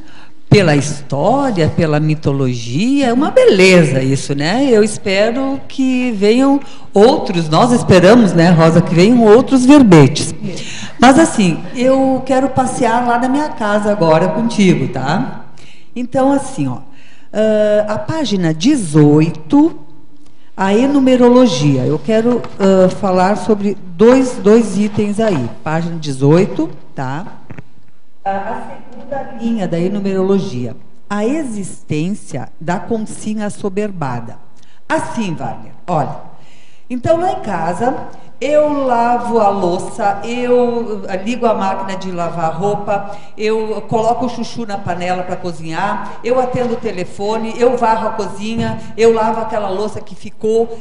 pela história, pela mitologia, é uma beleza isso, né? Eu espero que venham outros, nós esperamos, né, Rosa, que venham outros verbetes. Mas assim, eu quero passear lá na minha casa agora contigo, tá? Então assim, ó, a página 18, a enumerologia. Eu quero falar sobre dois itens aí. Página 18, tá? A segunda linha da enumerologia. A existência da consciência assoberbada. Assim, Wagner, olha. Então, lá em casa, eu lavo a louça, eu ligo a máquina de lavar roupa, eu coloco o chuchu na panela para cozinhar, eu atendo o telefone, eu varro a cozinha, eu lavo aquela louça que ficou.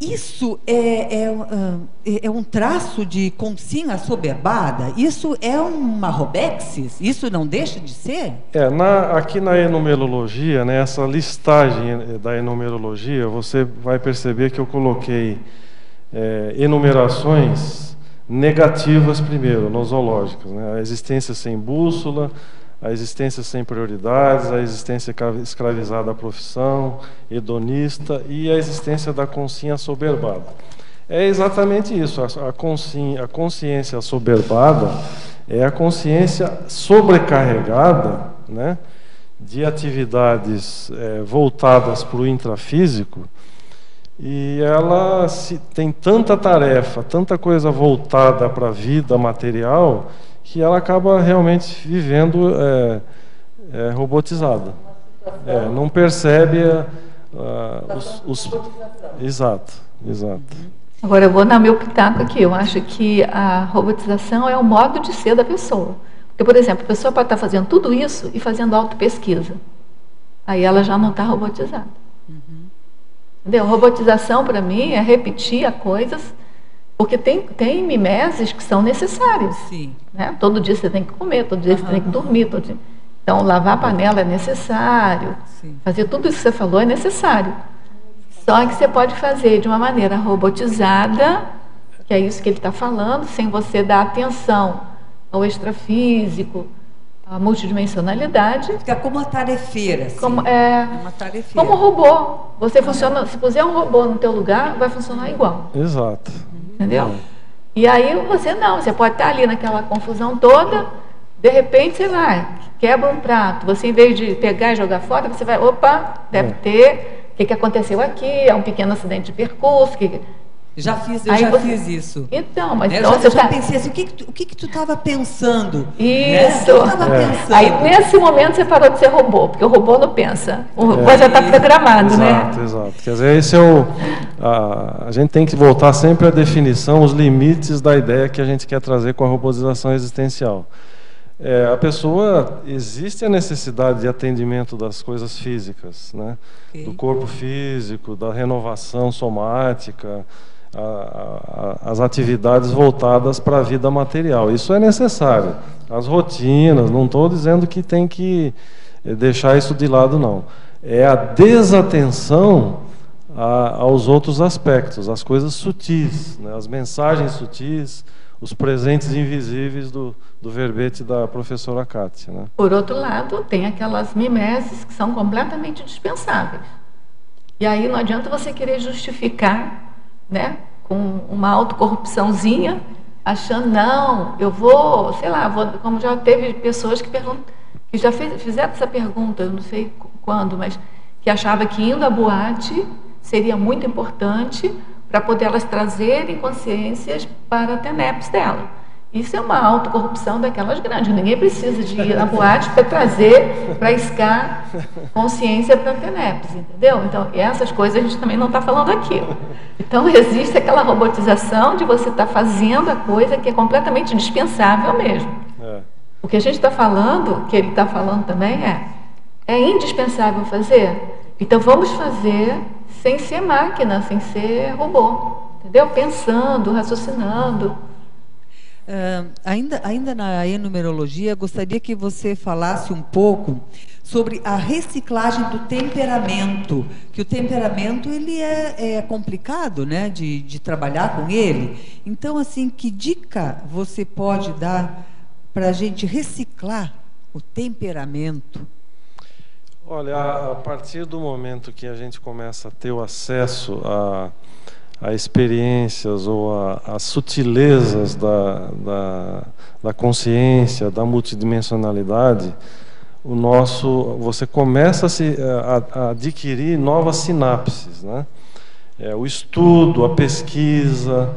Isso é um traço de consciência assoberbada? Isso é uma robexis? Isso não deixa de ser? Aqui na enumerologia, né, essa listagem da enumerologia, você vai perceber que eu coloquei enumerações negativas primeiro, nosológicas, né? A existência sem bússola, a existência sem prioridades, a existência escravizada à profissão, hedonista e a existência da consciência assoberbada. É exatamente isso, a consciência assoberbada é a consciência sobrecarregada, né, de atividades voltadas para o intrafísico, e ela tem tanta tarefa, tanta coisa voltada para a vida material, que ela acaba realmente vivendo robotizada. Não percebe Exato. Agora, eu vou dar meu pitaco aqui. Eu acho que a robotização é o modo de ser da pessoa. Porque, por exemplo, a pessoa pode estar fazendo tudo isso e fazendo autopesquisa. Aí ela já não está robotizada. Entendeu? Robotização, para mim, é repetir coisas, porque tem mimeses que são necessárias. Sim. Né? Todo dia você tem que comer, todo dia você tem que dormir. Então, lavar a panela é necessário. Sim. Fazer tudo isso que você falou é necessário. Só que você pode fazer de uma maneira robotizada, que é isso que ele está falando, sem você dar atenção ao extrafísico, à multidimensionalidade. Fica como uma tarefeira. Assim. Uma tarefeira. Como robô. Você funciona, se puser um robô no teu lugar, vai funcionar igual. Exato. Entendeu? E aí você pode estar ali naquela confusão toda, de repente, sei lá, quebra um prato. Você, em vez de pegar e jogar fora, você vai, deve ter... O que aconteceu aqui? É um pequeno acidente de percurso. Eu já fiz isso. Então, mas eu já pensei assim, o que tu estava pensando? Isso. Né? Pensando? Aí, nesse momento, você parou de ser robô, porque o robô não pensa. O robô já está programado, né? Exato. Quer dizer, esse a gente tem que voltar sempre à definição, os limites da ideia que a gente quer trazer com a robotização existencial. A pessoa, existe a necessidade de atendimento das coisas físicas, né? Okay. Do corpo físico, da renovação somática, as atividades voltadas para a vida material. Isso é necessário. As rotinas, não estou dizendo que tem que deixar isso de lado, não. É a desatenção aos outros aspectos, as coisas sutis, né? As mensagens sutis, os presentes invisíveis do verbete da professora Kátia, né? Por outro lado, tem aquelas mimeses que são completamente dispensáveis. E aí não adianta você querer justificar, né, com uma autocorrupçãozinha, achando, não, eu vou, sei lá, como já teve pessoas que já fizeram essa pergunta, eu não sei quando, mas que achava que indo à boate seria muito importante para poder elas trazerem consciências para a TENEPS dela. Isso é uma autocorrupção daquelas grandes. Ninguém precisa de ir na boate para trazer, para iscar consciência para a TENEPS, entendeu? Então, essas coisas a gente também não está falando aqui. Então, existe aquela robotização de você estar fazendo a coisa que é completamente dispensável mesmo. O que a gente está falando, que ele está falando também é indispensável fazer? Então, vamos fazer sem ser máquina, sem ser robô, entendeu? Pensando, raciocinando. Ainda na enumerologia, gostaria que você falasse um pouco sobre a reciclagem do temperamento, que o temperamento ele é complicado, né, de trabalhar com ele. Então, assim, que dica você pode dar para a gente reciclar o temperamento? Olha, a partir do momento que a gente começa a ter o acesso a experiências ou a sutilezas da consciência, da multidimensionalidade, você começa a adquirir novas sinapses, né? O estudo, a pesquisa,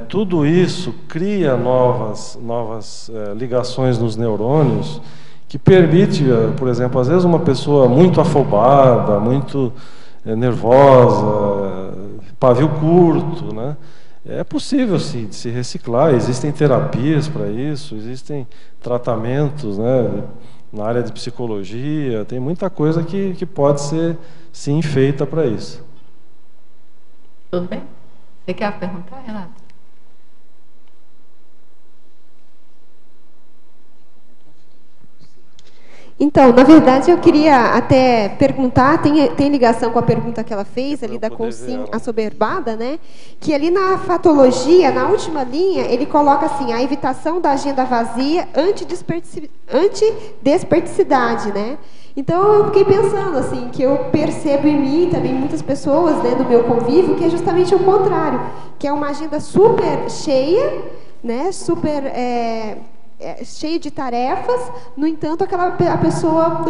tudo isso cria novas ligações nos neurônios que permite, por exemplo, às vezes uma pessoa muito afobada, muito nervosa, pavio curto, né? É possível sim de se reciclar. Existem terapias para isso, existem tratamentos, né, na área de psicologia, tem muita coisa que pode ser sim feita para isso. Tudo bem? Você quer perguntar, Renata? Então, na verdade, eu queria até perguntar, tem ligação com a pergunta que ela fez ali da consciência assoberbada, né? Que ali na fatologia, na última linha, ele coloca assim, a evitação da agenda vazia, antidesperticidade, né? Então, eu fiquei pensando, assim, que eu percebo em mim, também muitas pessoas, né, no meu convívio, que é justamente o contrário, que é uma agenda super cheia, né, super... cheio de tarefas, no entanto, a pessoa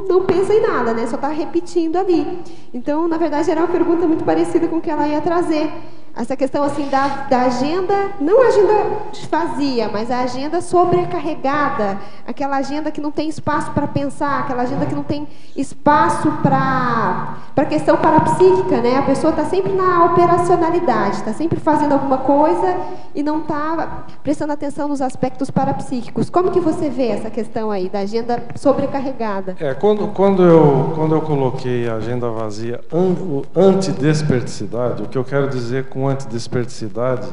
não pensa em nada, né? Só está repetindo ali. Então, na verdade, era uma pergunta muito parecida com o que ela ia trazer. Essa questão assim da agenda, não a agenda vazia, mas a agenda sobrecarregada, aquela agenda que não tem espaço para pensar, aquela agenda que não tem espaço para a questão parapsíquica, né? A pessoa está sempre na operacionalidade, está sempre fazendo alguma coisa e não está prestando atenção nos aspectos parapsíquicos. Como que você vê essa questão aí da agenda sobrecarregada? Quando eu coloquei a agenda vazia, antidesperticidade, o que eu quero dizer com antidesperticidade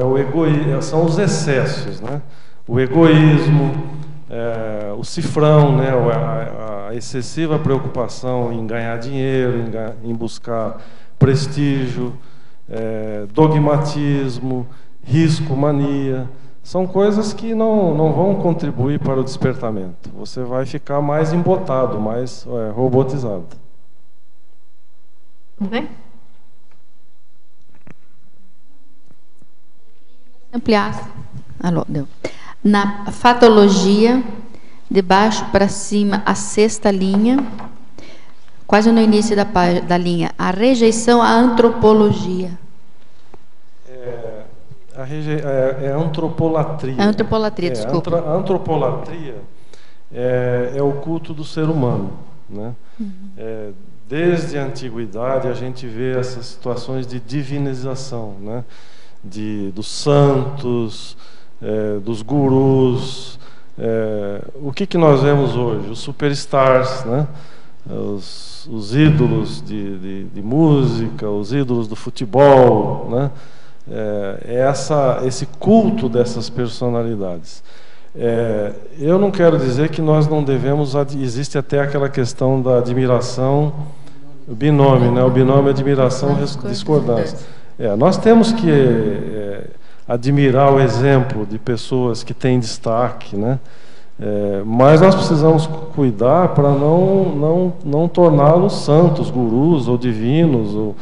o egoísmo, são os excessos, né? O egoísmo, o cifrão, né? A excessiva preocupação em ganhar dinheiro, em buscar prestígio, dogmatismo, risco-mania, são coisas que não vão contribuir para o despertamento. Você vai ficar mais embotado, mais robotizado. Tudo bem? Ampliasse. Alô, deu. Na fatologia, de baixo para cima, a sexta linha, quase no início da linha, a rejeição à antropologia. É antropolatria. A antropolatria, desculpa. A antropolatria é o culto do ser humano, né? Desde a antiguidade a gente vê essas situações de divinização, né? Dos santos, dos gurus. O que nós vemos hoje? Os superstars, né? Os ídolos de música, os ídolos do futebol, né? Esse culto dessas personalidades. Eu não quero dizer que nós não devemos... Existe até aquela questão da admiração, o binômio, né? O binômio admiração-discordância. Nós temos que admirar o exemplo de pessoas que têm destaque, né? Mas nós precisamos cuidar para não torná-los santos, gurus ou divinos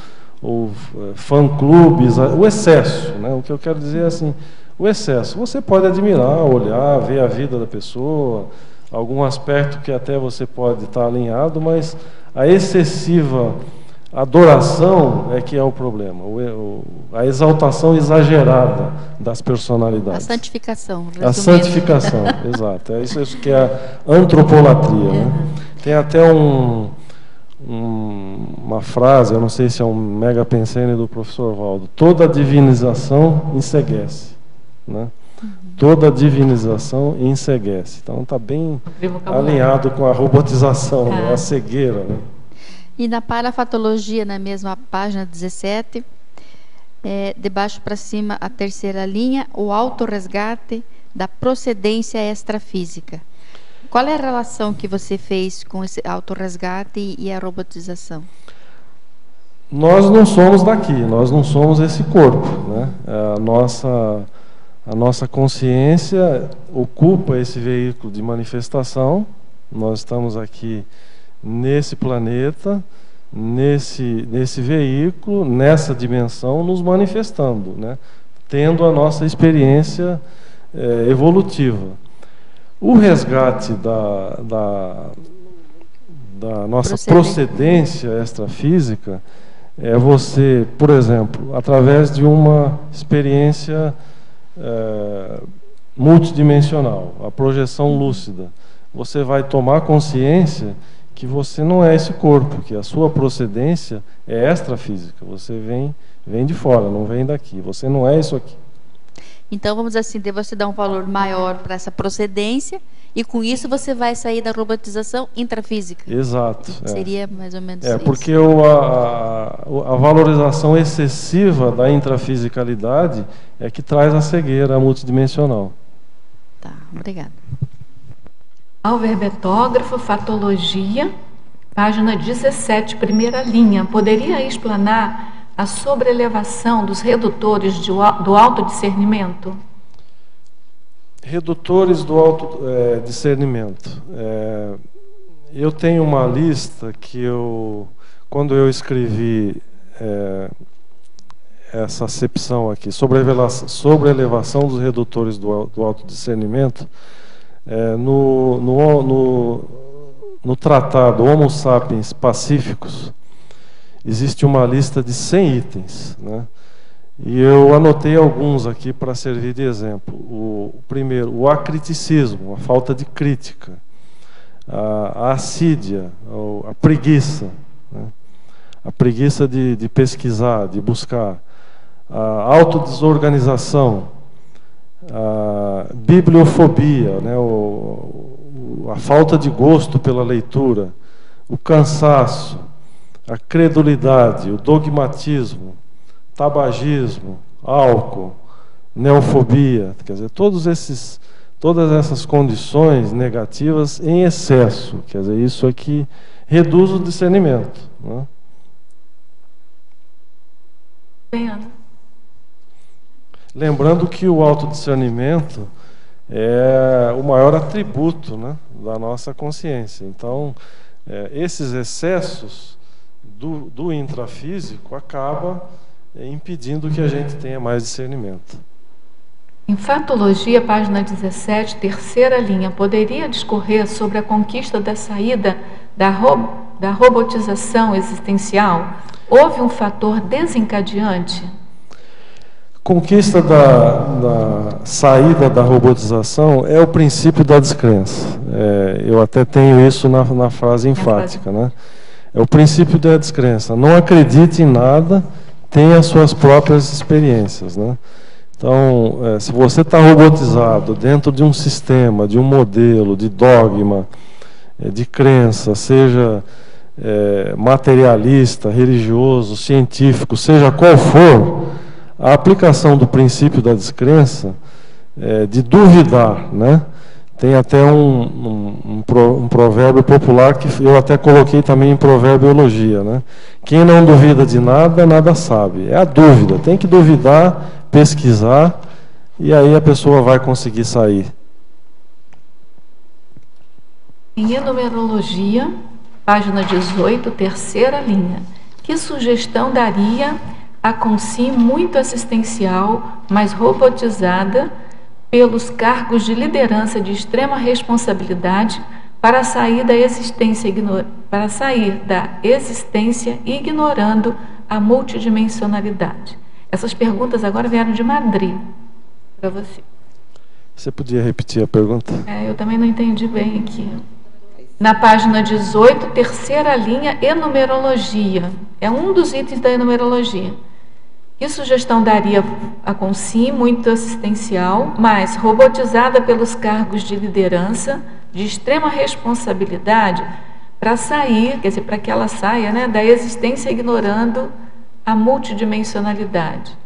ou fã-clubes, o excesso, né? O que eu quero dizer é assim, o excesso. Você pode admirar, olhar, ver a vida da pessoa, algum aspecto que até você pode estar alinhado, mas a excessiva A adoração é que é o problema, a exaltação exagerada das personalidades. A santificação. A santificação, exato. É isso que é a antropolatria. Né? Tem até uma frase, eu não sei se é um mega pensene do professor Valdo: toda divinização enceguece. Né? Toda divinização enceguece. Então está bem alinhado com a robotização, né? A cegueira. Né? E na parafatologia, na mesma página 17, de baixo para cima, a terceira linha, o autorresgate da procedência extrafísica. Qual é a relação que você fez com esse autorresgate e a robotização? Nós não somos daqui, nós não somos esse corpo. Né? A nossa consciência ocupa esse veículo de manifestação. Nós estamos aqui nesse planeta, nesse veículo, nessa dimensão, nos manifestando, né? Tendo a nossa experiência evolutiva. O resgate da nossa procedência extrafísica é você, por exemplo, através de uma experiência multidimensional, a projeção lúcida, você vai tomar consciência que você não é esse corpo, que a sua procedência é extrafísica, você vem de fora, não vem daqui, você não é isso aqui. Então, vamos assim, você dá um valor maior para essa procedência e com isso você vai sair da robotização intrafísica. Exato. Seria mais ou menos isso. Porque a valorização excessiva da intrafisicalidade é que traz a cegueira multidimensional. Tá, obrigada. Ao verbetógrafo, fatologia, página 17, primeira linha. Poderia explanar a sobrelevação dos redutores do autodiscernimento? Redutores do autodiscernimento. Eu tenho uma lista que quando eu escrevi essa acepção aqui, sobrelevação dos redutores do autodiscernimento, no tratado Homo Sapiens Pacíficos, existe uma lista de 100 itens, né? E eu anotei alguns aqui para servir de exemplo. O primeiro, o acriticismo, a falta de crítica, a assídia, a preguiça, né? A preguiça de pesquisar, de buscar, a autodesorganização, a bibliofobia, né? A falta de gosto pela leitura, o cansaço, a credulidade, o dogmatismo, tabagismo, álcool, neofobia, quer dizer, todas essas condições negativas em excesso, quer dizer, isso aqui reduz o discernimento, né? Lembrando que o autodiscernimento é o maior atributo, né, da nossa consciência. Então, esses excessos do intrafísico acabam impedindo que a gente tenha mais discernimento. Em fatologia, página 17, terceira linha, poderia discorrer sobre a conquista da saída da robotização existencial? Houve um fator desencadeante? Conquista da saída da robotização é o princípio da descrença. Eu até tenho isso na frase enfática, né? É o princípio da descrença. Não acredite em nada, tenha suas próprias experiências, né? Então, se você está robotizado dentro de um sistema, de um modelo, de dogma, de crença, seja materialista, religioso, científico, seja qual for, a aplicação do princípio da descrença, de duvidar, né? Tem até um provérbio popular que eu até coloquei também em proverbiologia, né? Quem não duvida de nada, nada sabe. É a dúvida, tem que duvidar, pesquisar, e aí a pessoa vai conseguir sair. Em enumerologia, página 18, terceira linha. Que sugestão daria a consim muito assistencial, mas robotizada, pelos cargos de liderança de extrema responsabilidade, para sair da existência ignorando a multidimensionalidade. Essas perguntas agora vieram de Madrid para você. Você podia repetir a pergunta? Eu também não entendi bem aqui. Na página 18, terceira linha, enumerologia. É um dos itens da enumerologia. Que sugestão daria a Consim, muito assistencial, mas robotizada pelos cargos de liderança, de extrema responsabilidade, para sair, quer dizer, para que ela saia, né, da existência ignorando a multidimensionalidade.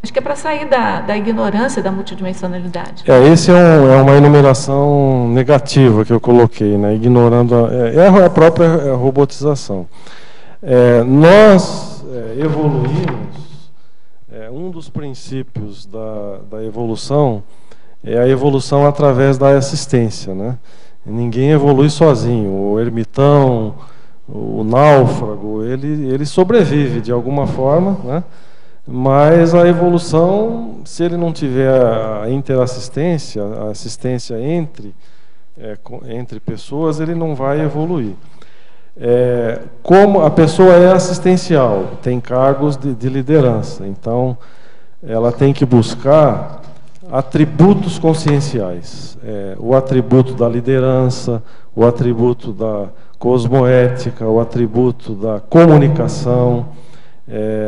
Acho que é para sair da ignorância da multidimensionalidade. Esse é uma enumeração negativa que eu coloquei, né? Ignorando a própria robotização. Nós evoluímos, um dos princípios da evolução é a evolução através da assistência, né? Ninguém evolui sozinho. O ermitão, o náufrago, ele sobrevive de alguma forma, né? Mas a evolução, se ele não tiver a interassistência, a assistência entre pessoas, ele não vai evoluir. Como a pessoa é assistencial, tem cargos de liderança, então ela tem que buscar atributos conscienciais. O atributo da liderança, o atributo da cosmoética, o atributo da comunicação,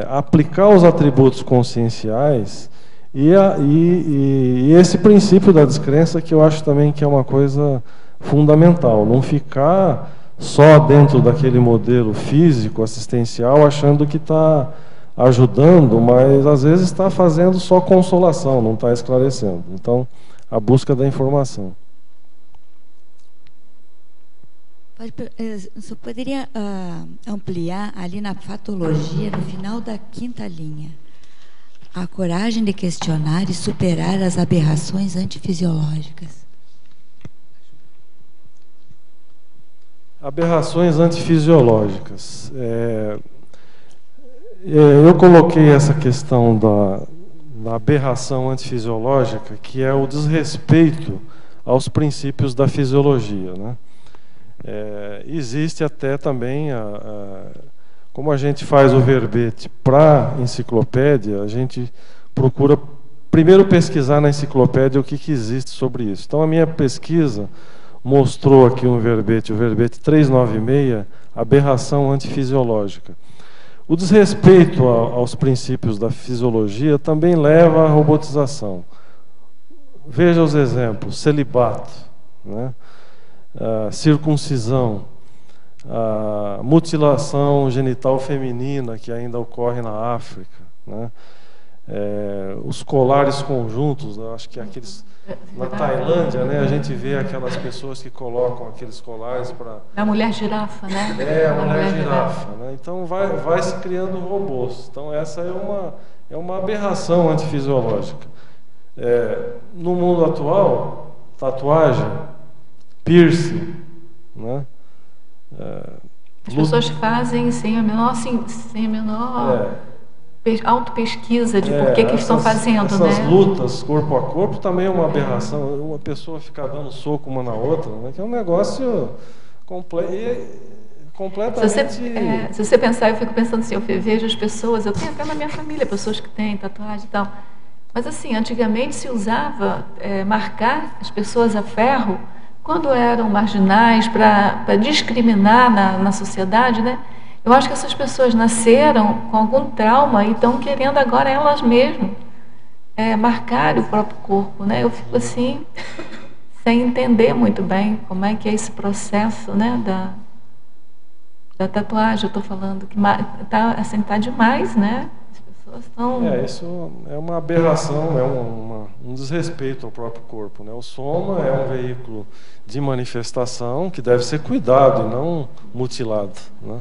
aplicar os atributos conscienciais e esse princípio da descrença, que eu acho também que é uma coisa fundamental, não ficar só dentro daquele modelo físico assistencial achando que está ajudando, mas às vezes está fazendo só consolação, não está esclarecendo. Então, a busca da informação. Você poderia ampliar ali na fatologia, no final da quinta linha, a coragem de questionar e superar as aberrações antifisiológicas? Aberrações antifisiológicas. Eu coloquei essa questão da aberração antifisiológica, que é o desrespeito aos princípios da fisiologia, né? Existe até também, como a gente faz o verbete para enciclopédia, a gente procura primeiro pesquisar na enciclopédia o que existe sobre isso. Então, a minha pesquisa mostrou aqui o verbete 396, aberração antifisiológica. O desrespeito aos princípios da fisiologia também leva à robotização. Veja os exemplos: celibato, né? Circuncisão, mutilação genital feminina, que ainda ocorre na África, né? Os colares conjuntos, acho que aqueles na Tailândia, né, a gente vê aquelas pessoas que colocam aqueles colares para... A mulher girafa, né? A mulher girafa, né? Então vai se criando robôs. Então essa é uma aberração antifisiológica. No mundo atual, tatuagem, piercing, né? As pessoas fazem sem a menor autopesquisa de por que estão fazendo, essas né? lutas corpo a corpo também é uma aberração. Uma pessoa ficar dando soco uma na outra, né? Que é um negócio completamente... Se você pensar, eu fico pensando assim, eu vejo as pessoas, eu tenho até na minha família pessoas que têm tatuagem e tal, mas assim, antigamente se usava marcar as pessoas a ferro quando eram marginais, para discriminar na sociedade, né? Eu acho que essas pessoas nasceram com algum trauma e estão querendo agora elas mesmas marcar o próprio corpo, né? Eu fico assim, sem entender muito bem como é que é esse processo, né, da tatuagem. Eu estou falando que tá demais, né? As pessoas estão... Isso é uma aberração, um desrespeito ao próprio corpo, né? O soma é um veículo de manifestação que deve ser cuidado e não mutilado, né?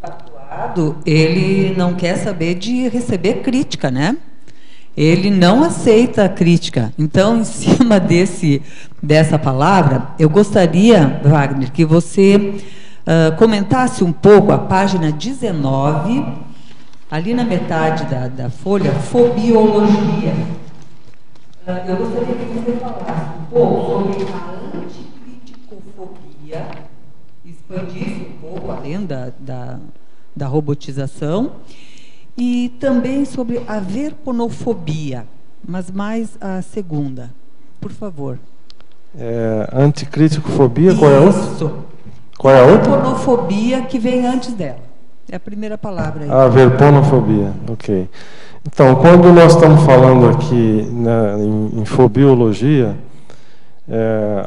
Tatuado, ele não quer saber de receber crítica, né? Ele não aceita a crítica. Então, em cima dessa palavra, eu gostaria, Wagner, que você comentasse um pouco a página 19, ali na metade da folha, fobiologia. Eu gostaria que você falasse um pouco sobre a da robotização, e também sobre a verponofobia, mas mais a segunda, por favor. Anticríticofobia, qual é a outra? Isso. Qual é a outra? Verponofobia, que vem antes dela. É a primeira palavra aí. A verponofobia, ok. Então, quando nós estamos falando aqui, né, em fobiologia,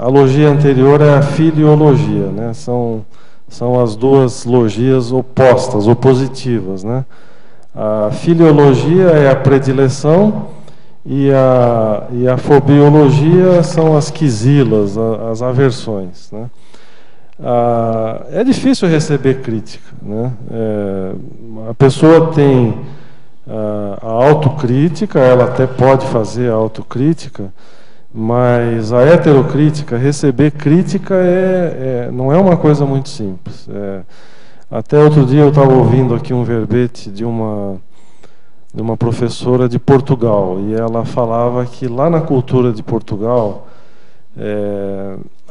a logia anterior é a filiologia, né? São as duas logias opostas, opositivas, né? A filiologia é a predileção e a fobiologia são as quisilas, as aversões, né? É difícil receber crítica, né? A pessoa tem a autocrítica, ela até pode fazer a autocrítica, mas a heterocrítica, receber crítica não é uma coisa muito simples. Até outro dia eu estava ouvindo aqui um verbete de uma professora de Portugal, e ela falava que lá na cultura de Portugal,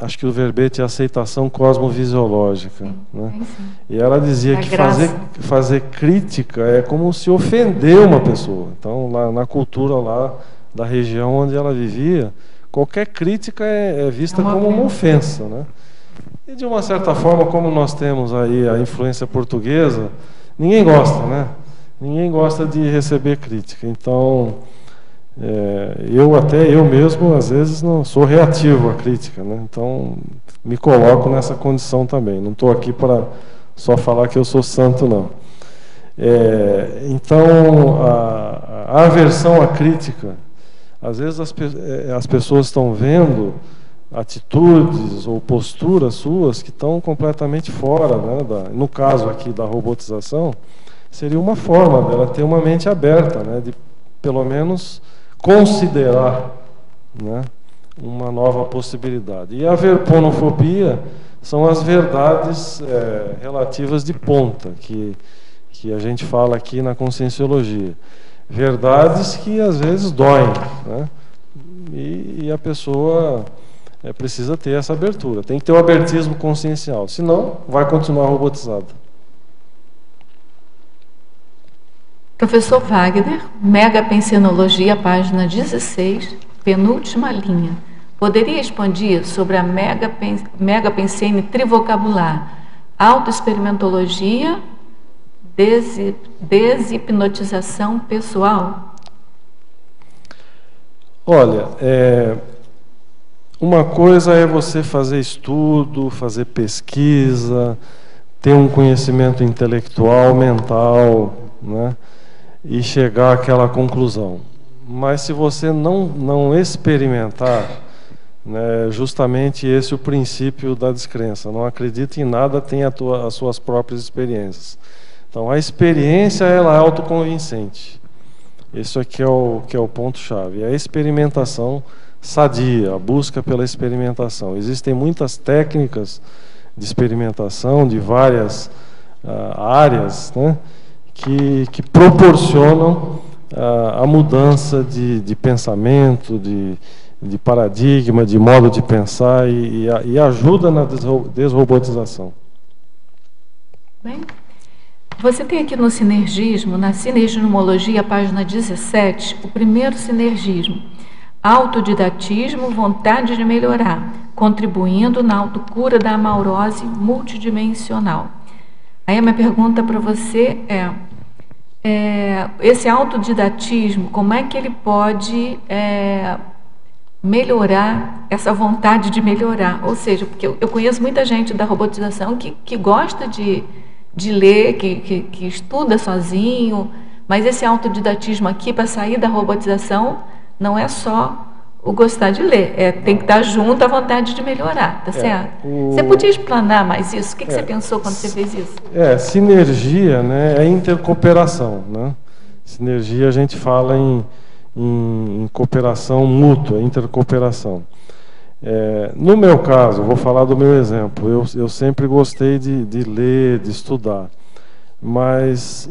acho que o verbete é aceitação cosmovisiológica, né? E ela dizia que fazer crítica é como se ofender uma pessoa. Então, lá na cultura lá da região onde ela vivia, qualquer crítica é vista como uma ofensa, né? E de uma certa forma, como nós temos aí a influência portuguesa, ninguém gosta, né? Ninguém gosta de receber crítica. Então, eu mesmo, às vezes, não sou reativo à crítica, né? Então, me coloco nessa condição também. Não estou aqui para só falar que eu sou santo, não. Então, a aversão à crítica, às vezes as pessoas estão vendo atitudes ou posturas suas que estão completamente fora, né, no caso aqui da robotização, seria uma forma dela ter uma mente aberta, né, de pelo menos considerar, né, uma nova possibilidade. E a verponofobia são as verdades relativas de ponta, que a gente fala aqui na conscienciologia. Verdades que às vezes doem, né, e a pessoa precisa ter essa abertura. Tem que ter o abertismo consciencial, senão vai continuar robotizado. Professor Wagner, Megapensenologia, página 16, penúltima linha. Poderia expandir sobre a megapensene trivocabular, autoexperimentologia, deshipnotização pessoal? Olha, uma coisa é você fazer estudo, fazer pesquisa, ter um conhecimento intelectual, mental, né, e chegar àquela conclusão. Mas se você não experimentar, né, justamente esse é o princípio da descrença. Não acredita em nada, tem as suas próprias experiências. Então, a experiência ela é autoconvincente. Isso aqui é o ponto-chave. A experimentação sadia, a busca pela experimentação. Existem muitas técnicas de experimentação de várias áreas, né, que proporcionam a mudança de pensamento, de paradigma, de modo de pensar e ajuda na desrobotização. Bem, você tem aqui no sinergismo, na sinergismologia, página 17, o primeiro sinergismo. Autodidatismo, vontade de melhorar, contribuindo na autocura da amaurose multidimensional. Aí a minha pergunta para você esse autodidatismo, como é que ele pode melhorar essa vontade de melhorar? Ou seja, porque eu conheço muita gente da robotização que gosta de ler, que estuda sozinho, mas esse autodidatismo aqui, para sair da robotização, não é só o gostar de ler, tem que estar junto à vontade de melhorar, tá certo? Você podia explanar mais isso? O que você pensou quando você fez isso? Sinergia, né, é intercooperação, né? Sinergia a gente fala em cooperação mútua, intercooperação. No meu caso, vou falar do meu exemplo, eu sempre gostei de ler, de estudar, mas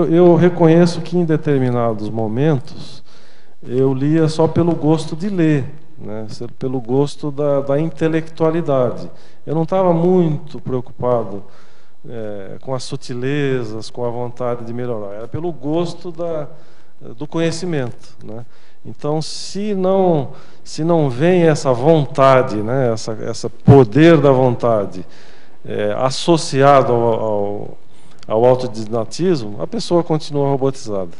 eu reconheço que em determinados momentos eu lia só pelo gosto de ler, né, pelo gosto da intelectualidade. Eu não estava muito preocupado com as sutilezas, com a vontade de melhorar. Era pelo gosto do conhecimento, né? Então, se não vem essa vontade, né, essa poder da vontade associado ao autodidatismo, a pessoa continua robotizada.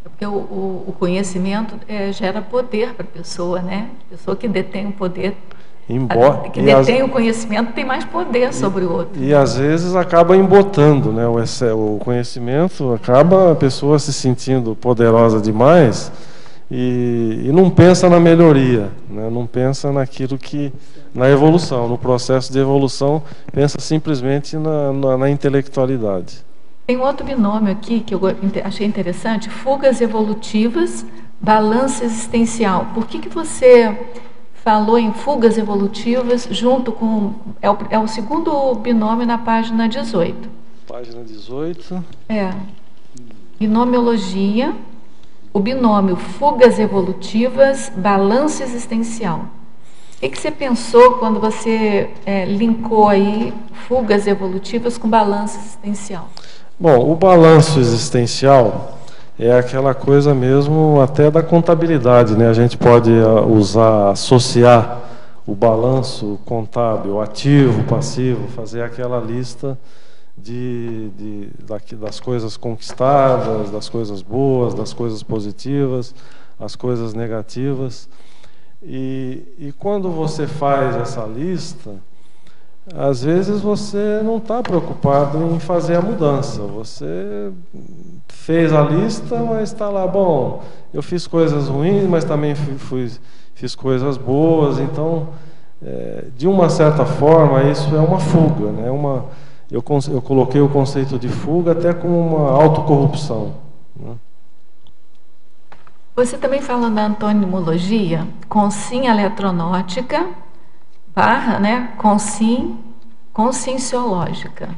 Porque o conhecimento gera poder para a pessoa, né? A pessoa que detém o poder, que detém o conhecimento, tem mais poder sobre o outro. E às vezes acaba embotando, né? O conhecimento acaba a pessoa se sentindo poderosa demais e não pensa na melhoria, né? Não pensa naquilo na evolução, no processo de evolução, pensa simplesmente na intelectualidade. Tem um outro binômio aqui que eu achei interessante: fugas evolutivas, balanço existencial. Por que você falou em fugas evolutivas junto com... É o segundo binômio na página 18. Página 18. Binomiologia, o binômio fugas evolutivas, balanço existencial. O que você pensou quando você linkou aí fugas evolutivas com balanço existencial? Bom, o balanço existencial é aquela coisa mesmo até da contabilidade, né? A gente pode associar o balanço contábil, ativo, passivo, fazer aquela lista das coisas conquistadas, das coisas boas, das coisas positivas, as coisas negativas. E quando você faz essa lista, às vezes você não está preocupado em fazer a mudança. Você fez a lista, mas está lá, bom, eu fiz coisas ruins, mas também fiz coisas boas. Então, de uma certa forma, isso é uma fuga, né? Eu coloquei o conceito de fuga até como uma autocorrupção, né? Você também fala da antonimologia, consim eletronótica, né, conscienciológica.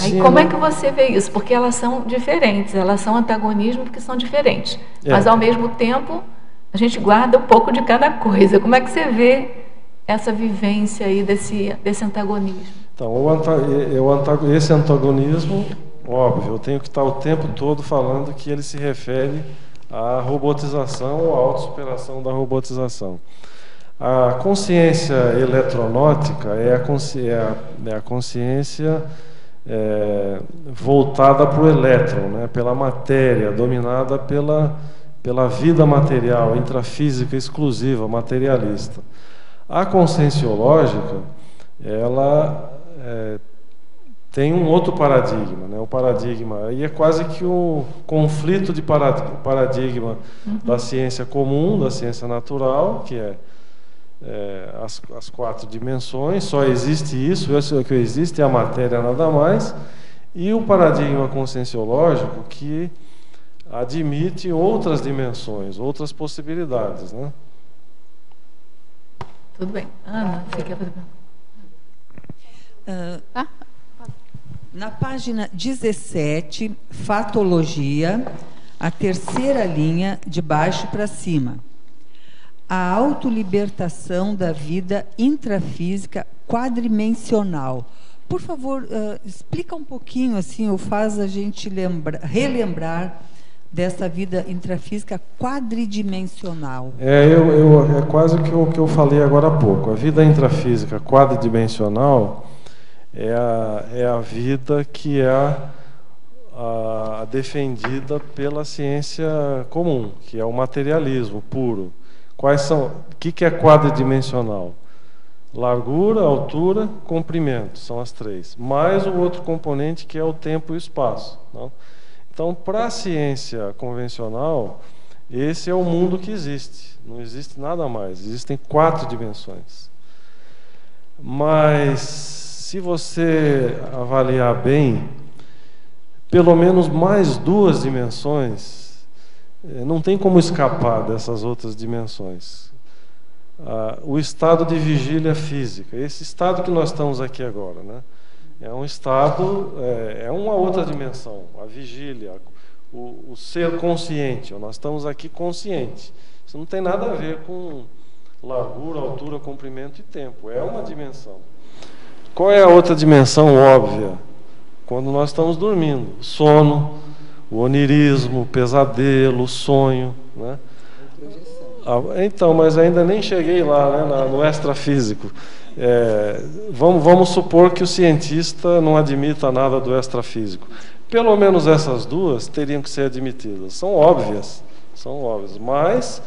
Aí como é que você vê isso? Porque elas são diferentes, elas são antagonismo porque são diferentes. Mas ao mesmo tempo, a gente guarda um pouco de cada coisa. Como é que você vê essa vivência aí desse antagonismo? Então, esse antagonismo, óbvio, eu tenho que estar o tempo todo falando que ele se refere à robotização ou à autossuperação da robotização. A consciência eletronótica é a consciência voltada para o elétron, né, pela matéria, dominada pela vida material, intrafísica exclusiva, materialista. A conscienciológica, ela tem um outro paradigma, né? O paradigma aí é quase que o conflito de paradigma da ciência comum, da ciência natural, que as 4 dimensões, só existe isso é o que existe, é a matéria, nada mais, e o paradigma conscienciológico, que admite outras dimensões, outras possibilidades, né? Tudo bem. Ana, você quer fazer na página 17, fatologia, a terceira linha de baixo para cima. A autolibertação da vida intrafísica quadrimensional. Por favor, explica um pouquinho, assim, ou faz a gente relembrar dessa vida intrafísica quadridimensional. É quase o que eu falei agora há pouco. A vida intrafísica quadridimensional é a vida que é a defendida pela ciência comum, que é o materialismo puro. O que é quadridimensional? Largura, altura, comprimento, são as 3. Mais o outro componente que é o tempo e o espaço, não? Então, para a ciência convencional, esse é o mundo que existe. Não existe nada mais. Existem 4 dimensões. Mas, se você avaliar bem, pelo menos mais 2 dimensões, não tem como escapar dessas outras dimensões. O estado de vigília física, esse estado que nós estamos aqui agora, né? É um estado, é uma outra dimensão, a vigília, o ser consciente. Nós estamos aqui consciente. Isso não tem nada a ver com largura, altura, comprimento e tempo. É uma dimensão. Qual é a outra dimensão óbvia? Quando nós estamos dormindo. O sono, o onirismo, o pesadelo, o sonho, né? Então, mas ainda nem cheguei lá, né, no extrafísico. Vamos supor que o cientista não admita nada do extrafísico. Pelo menos essas duas teriam que ser admitidas. São óbvias, mas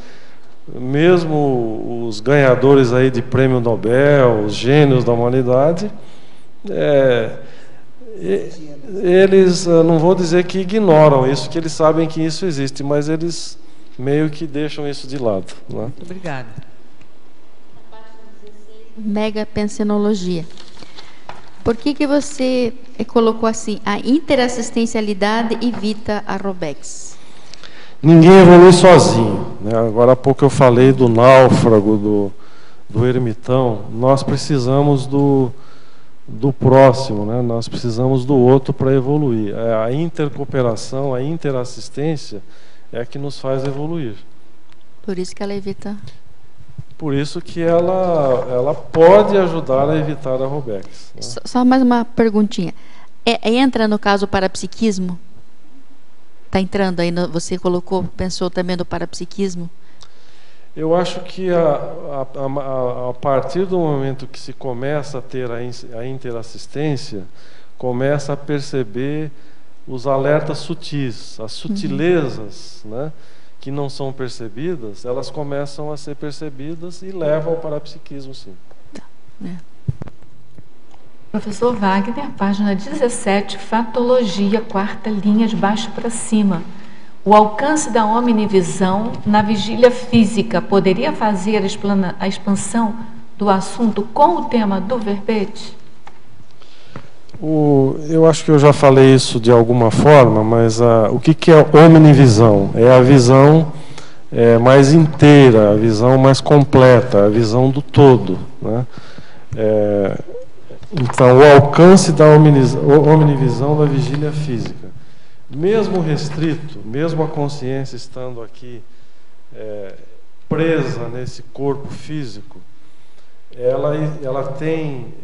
mesmo os ganhadores aí de prêmio Nobel, os gênios da humanidade, eles, não vou dizer que ignoram isso, que eles sabem que isso existe, mas eles meio que deixam isso de lado, né? Muito obrigada. Megapensenologia. Por que você colocou assim, a interassistencialidade evita a Robex? Ninguém evolui sozinho, né? Agora há pouco eu falei do náufrago, do ermitão. Nós precisamos do próximo, né? Nós precisamos do outro para evoluir. A intercooperação, a interassistência é que nos faz evoluir. Por isso que ela evita. Por isso que ela pode ajudar a evitar a Robex, né? Só mais uma perguntinha. Entra no caso o parapsiquismo? Está entrando aí, você pensou também no parapsiquismo? Eu acho que a partir do momento que se começa a ter a interassistência, começa a perceber os alertas sutis, as sutilezas, né, que não são percebidas, elas começam a ser percebidas e levam ao parapsiquismo, sim. Tá. Professor Wagner, página 17, Fatologia, quarta linha de baixo para cima. O alcance da omnivisão na vigília física poderia fazer a expansão do assunto com o tema do verbete? Eu acho que eu já falei isso de alguma forma, mas o que é omnivisão? É a visão mais inteira, a visão mais completa, a visão do todo, né? Então, o alcance da omnivisão da vigília física, mesmo restrito, mesmo a consciência estando aqui presa nesse corpo físico, ela tem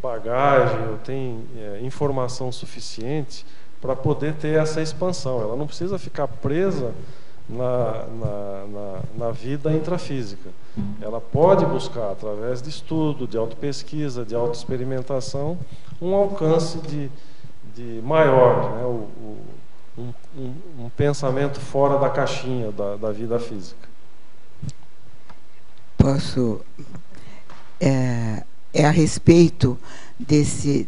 bagagem, ou tem informação suficiente para poder ter essa expansão. Ela não precisa ficar presa na vida intrafísica. Ela pode buscar, através de estudo, de autopesquisa, de autoexperimentação, um alcance de maior, né? Um pensamento fora da caixinha da vida física. Posso... a respeito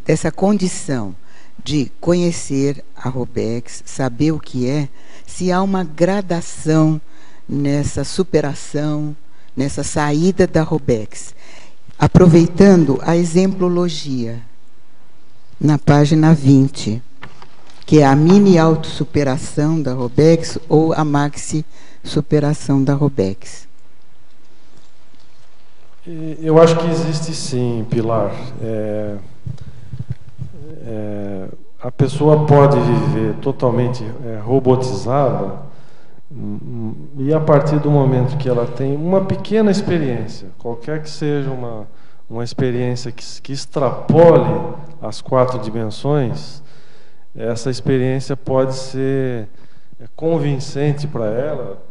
dessa condição de conhecer a Robex, saber o que é, se há uma gradação nessa superação, nessa saída da Robex. Aproveitando a exemplologia, na página 20, que é a mini autossuperação da Robex ou a maxi superação da Robex. Eu acho que existe sim, Pilar. A pessoa pode viver totalmente robotizada e a partir do momento que ela tem uma pequena experiência, qualquer que seja uma experiência que extrapole as 4 dimensões, essa experiência pode ser convincente para ela,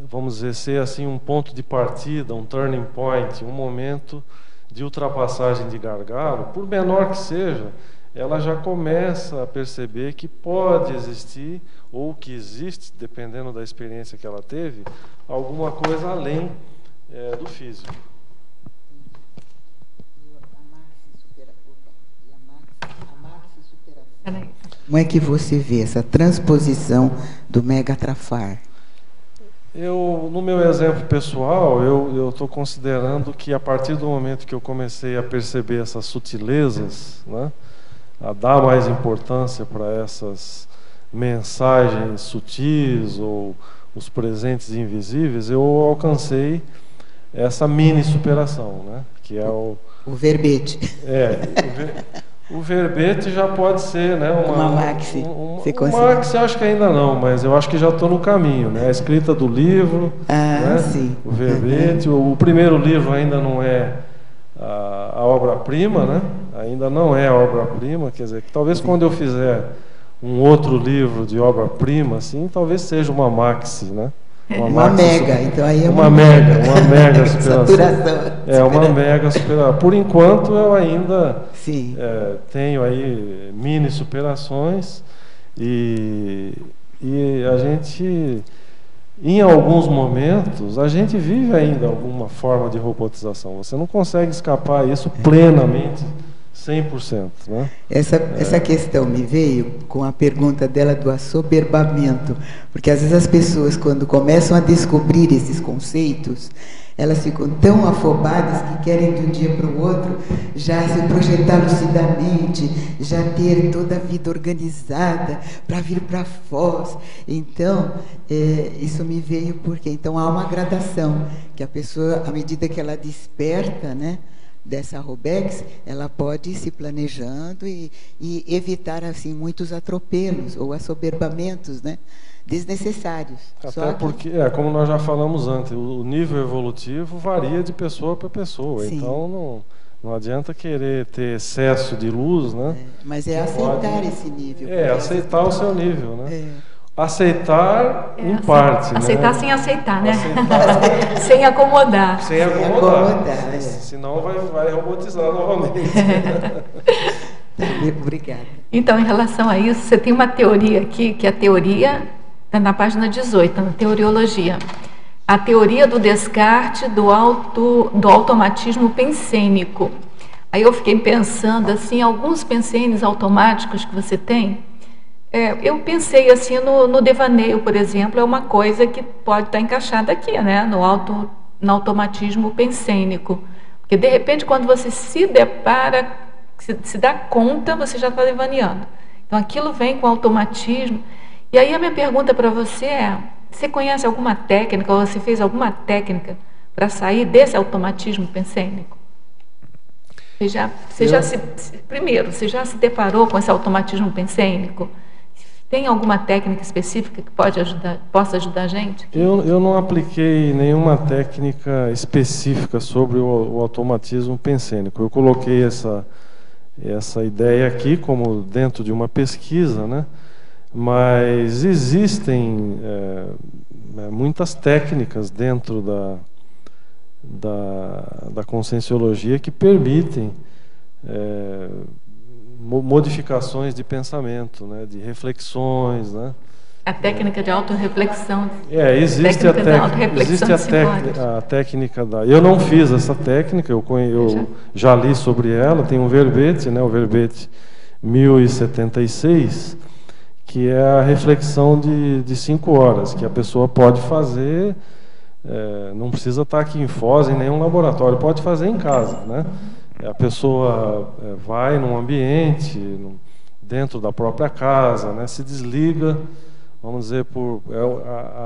vamos dizer, ser assim um ponto de partida, um turning point, um momento de ultrapassagem de gargalo, por menor que seja, ela já começa a perceber que pode existir, ou que existe, dependendo da experiência que ela teve, alguma coisa além do físico. Como é que você vê essa transposição do Megatrafar? No meu exemplo pessoal, eu estou considerando que a partir do momento que eu comecei a perceber essas sutilezas, né, a dar mais importância para essas mensagens sutis ou os presentes invisíveis, eu alcancei essa mini superação, né, que é o verbete. O verbete já pode ser, né, uma maxi. Uma maxi acho que ainda não, mas eu acho que já estou no caminho, né? A escrita do livro, né? Sim. O verbete, o primeiro livro ainda não é a obra-prima, né? Ainda não é a obra-prima, quer dizer, que talvez quando eu fizer um outro livro de obra-prima, assim, talvez seja uma maxi, né? Uma mega, então aí é uma mega superação. Uma mega superação. Por enquanto eu ainda Sim. Tenho aí mini superações e a gente, em alguns momentos, a gente vive ainda alguma forma de robotização. Você não consegue escapar isso plenamente, 100%. Né? Essa questão me veio com a pergunta dela do assoberbamento, porque às vezes as pessoas, quando começam a descobrir esses conceitos, elas ficam tão afobadas que querem de um dia para o outro já se projetar lucidamente, já ter toda a vida organizada para vir para Foz. Então, isso me veio porque então há uma gradação, que a pessoa, à medida que ela desperta, né, dessa Robex, ela pode ir se planejando e evitar assim muitos atropelos ou assoberbamentos, né, desnecessários. Até porque, como nós já falamos antes, o nível evolutivo varia de pessoa para pessoa. Sim. Então não adianta querer ter excesso de luz, né? Mas aceitar esse nível. Aceitar o seu nível, né? Aceitar em parte. Aceitar, né? Sem aceitar, né? Aceitar. Sem acomodar. Sem acomodar. Senão vai robotizar novamente. Obrigada. Então, em relação a isso, você tem uma teoria aqui, que a teoria está na página 18, na teoriologia. A teoria do descarte do automatismo pensênico. Aí eu fiquei pensando, assim, alguns pensênios automáticos que você tem. Eu pensei assim no devaneio, por exemplo, é uma coisa que pode estar encaixada aqui, né? No automatismo pensênico. Porque, de repente, quando você se depara, se dá conta, você já está devaneando. Então, aquilo vem com automatismo. E aí a minha pergunta para você você conhece alguma técnica, ou você fez alguma técnica para sair desse automatismo pensênico? Primeiro, você já se deparou com esse automatismo pensênico? Tem alguma técnica específica que possa ajudar a gente? Eu não apliquei nenhuma técnica específica sobre o automatismo pensênico. Eu coloquei essa ideia aqui como dentro de uma pesquisa, né? Mas existem muitas técnicas dentro da conscienciologia que permitem modificações de pensamento, né, de reflexões, né? A técnica de autorreflexão. Existe a técnica da... Eu não fiz essa técnica, eu já li sobre ela, tem um verbete, né, o verbete 1076, que é a reflexão de 5 horas, que a pessoa pode fazer, não precisa estar aqui em Foz, em nenhum laboratório, pode fazer em casa, né? A pessoa vai num ambiente, dentro da própria casa, né, se desliga, vamos dizer,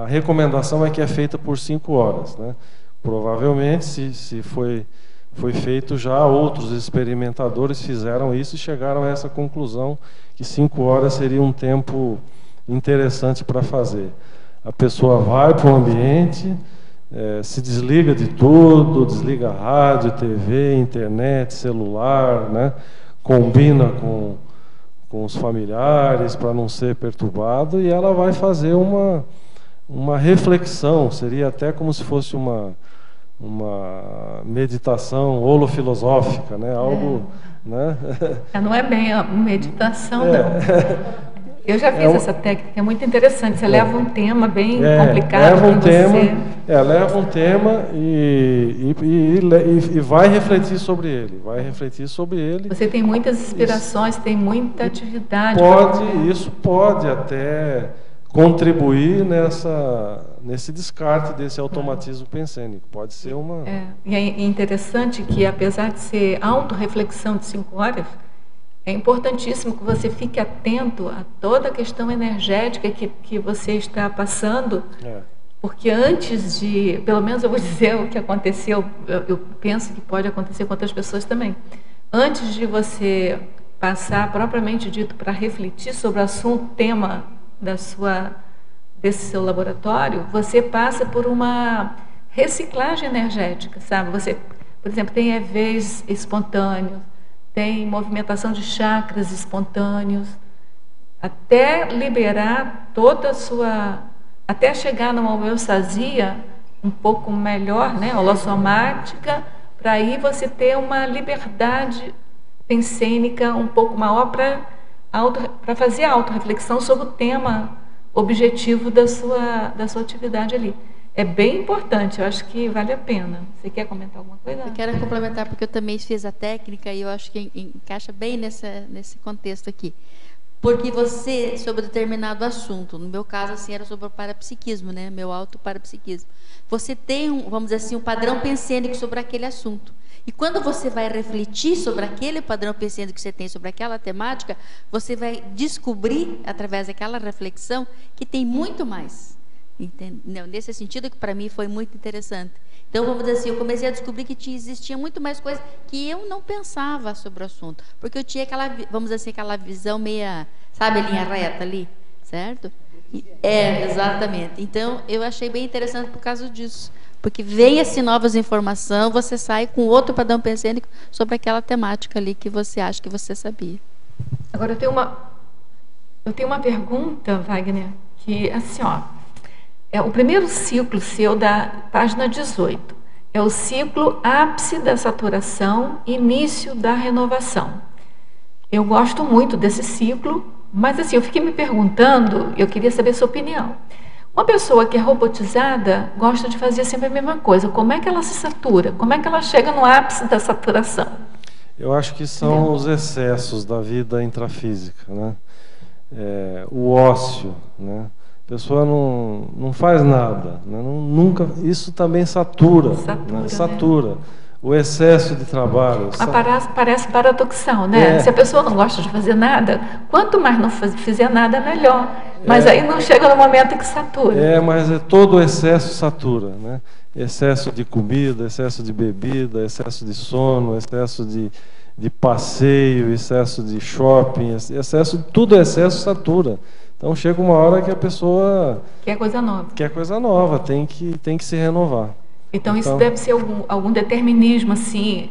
a recomendação é que é feita por 5 horas. Né? Provavelmente, se foi feito já, outros experimentadores fizeram isso e chegaram a essa conclusão, que 5 horas seria um tempo interessante para fazer. A pessoa vai para o ambiente, se desliga de tudo, desliga rádio, TV, internet, celular, né? Combina com os familiares para não ser perturbado, e ela vai fazer uma reflexão, seria até como se fosse uma meditação holofilosófica, né? Algo, né? Não é bem a meditação, não. Eu já fiz essa técnica, é muito interessante. Você leva um tema bem complicado. Leva um tema e vai refletir sobre ele. Você tem muitas inspirações, tem muita atividade. Isso pode até contribuir nesse descarte desse automatismo pensênico. Pode ser uma... E é interessante que, apesar de ser autorreflexão de 5 horas, é importantíssimo que você fique atento a toda a questão energética que você está passando, porque antes de, pelo menos eu vou dizer o que aconteceu, eu penso que pode acontecer com outras pessoas também. Antes de você passar, propriamente dito, para refletir sobre o assunto, tema desse seu laboratório, você passa por uma reciclagem energética, sabe? Por por exemplo, tem EVs espontâneos, tem movimentação de chakras espontâneos, até liberar toda a sua... até chegar numa homeostasia um pouco melhor, né, holossomática, para aí você ter uma liberdade pensênica um pouco maior para fazer a autorreflexão sobre o tema objetivo da sua atividade ali. É bem importante, eu acho que vale a pena. Você quer comentar alguma coisa? Eu quero complementar, porque eu também fiz a técnica e eu acho que encaixa bem nesse contexto aqui. Porque você, sobre determinado assunto, no meu caso, assim, era sobre o parapsiquismo, né? Meu autoparapsiquismo. Você tem, vamos dizer assim, um padrão pensênico sobre aquele assunto. E quando você vai refletir sobre aquele padrão pensênico que você tem sobre aquela temática, você vai descobrir, através daquela reflexão, que tem muito mais. Entendeu? Nesse sentido, que para mim foi muito interessante. Então, vamos dizer assim, eu comecei a descobrir que existia muito mais coisas que eu não pensava sobre o assunto. Porque eu tinha aquela, vamos dizer assim, aquela visão meia, sabe, a linha reta ali, certo? Exatamente. Então, eu achei bem interessante por causa disso. Porque vem assim novas informações, você sai com outro padrão pensênico sobre aquela temática ali que você acha que você sabia. Agora, eu tenho uma pergunta, Wagner, que assim, ó, é o primeiro ciclo seu da página 18. É o ciclo ápice da saturação, início da renovação. Eu gosto muito desse ciclo, mas assim, eu fiquei me perguntando, eu queria saber a sua opinião. Uma pessoa que é robotizada gosta de fazer sempre a mesma coisa. Como é que ela se satura? Como é que ela chega no ápice da saturação? Eu acho que são os excessos da vida intrafísica, né? O ócio, né? A pessoa não faz nada, né? Nunca, isso também satura. Satura. Né? O excesso de trabalho. Parece paradoxal, né? Se a pessoa não gosta de fazer nada, quanto mais não fizer nada, melhor. Mas aí não chega no momento em que satura. Mas todo excesso satura, né? Excesso de comida, excesso de bebida, excesso de sono, excesso de passeio, excesso de shopping, tudo excesso satura. Então chega uma hora que a pessoa quer coisa nova, tem que se renovar. Então isso deve ser algum determinismo assim,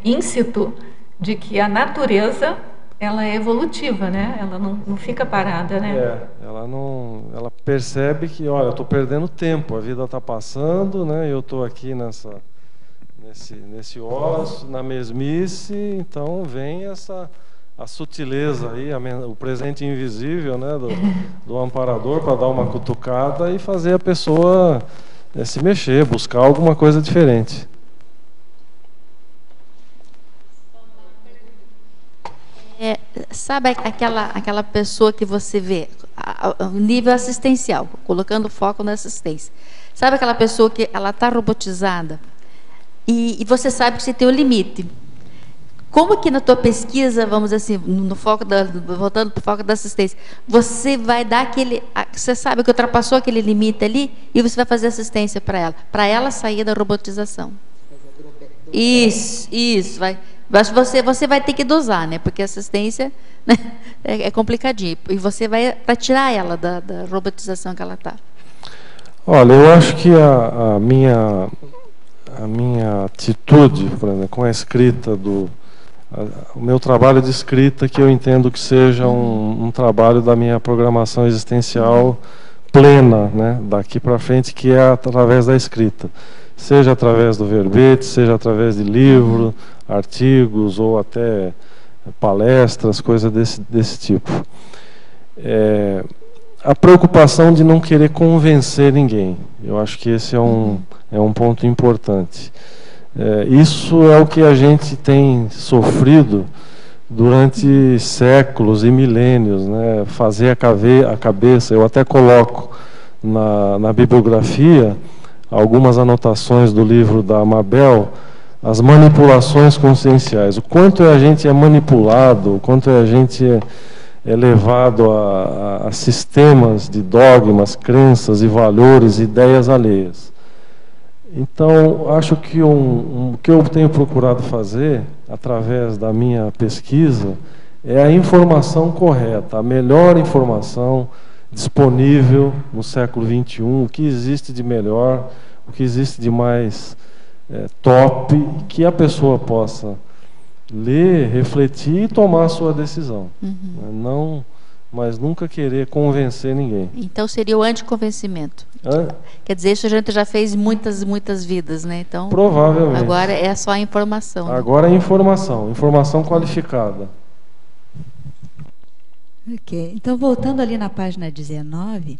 íncito, de que a natureza ela é evolutiva, né? Ela não fica parada, né? Ela percebe que, olha, eu estou perdendo tempo, a vida está passando, né? Eu estou aqui nesse ócio, na mesmice, então vem a sutileza aí, o presente invisível, né, do amparador, para dar uma cutucada e fazer a pessoa se mexer, buscar alguma coisa diferente. Sabe aquela pessoa que você vê, nível assistencial, colocando foco na assistência. Sabe aquela pessoa que ela está robotizada e você sabe que você tem o limite. Como que na tua pesquisa, vamos dizer assim, voltando para o foco da assistência, você vai dar você sabe que ultrapassou aquele limite ali e você vai fazer assistência para ela sair da robotização. Isso, vai. Mas você vai ter que dosar, né? Porque a assistência, né, é complicadinho. E você vai para tirar ela da robotização que ela está. Olha, eu acho que a minha atitude, por exemplo, com a escrita o meu trabalho de escrita, que eu entendo que seja um trabalho da minha programação existencial plena, né, daqui para frente, que é através da escrita. Seja através do verbete, seja através de livro, artigos ou até palestras, coisas desse tipo. A preocupação de não querer convencer ninguém. Eu acho que esse é um ponto importante. Isso é o que a gente tem sofrido durante séculos e milênios, né? Fazer a cabeça. Eu até coloco na bibliografia algumas anotações do livro da Mabel, as manipulações conscienciais. O quanto a gente é manipulado, o quanto a gente é levado a sistemas de dogmas, crenças e valores, ideias alheias. Então, acho que o que eu tenho procurado fazer, através da minha pesquisa, é a informação correta, a melhor informação disponível no século XXI, o que existe de melhor, o que existe de mais top, que a pessoa possa ler, refletir e tomar a sua decisão. Não, mas nunca querer convencer ninguém. Então seria o anticonvencimento. Quer dizer, isso a gente já fez muitas vidas, né? Então, provavelmente. Agora é só a informação. Né? Agora é informação qualificada. Ok. Então, voltando ali na página 19,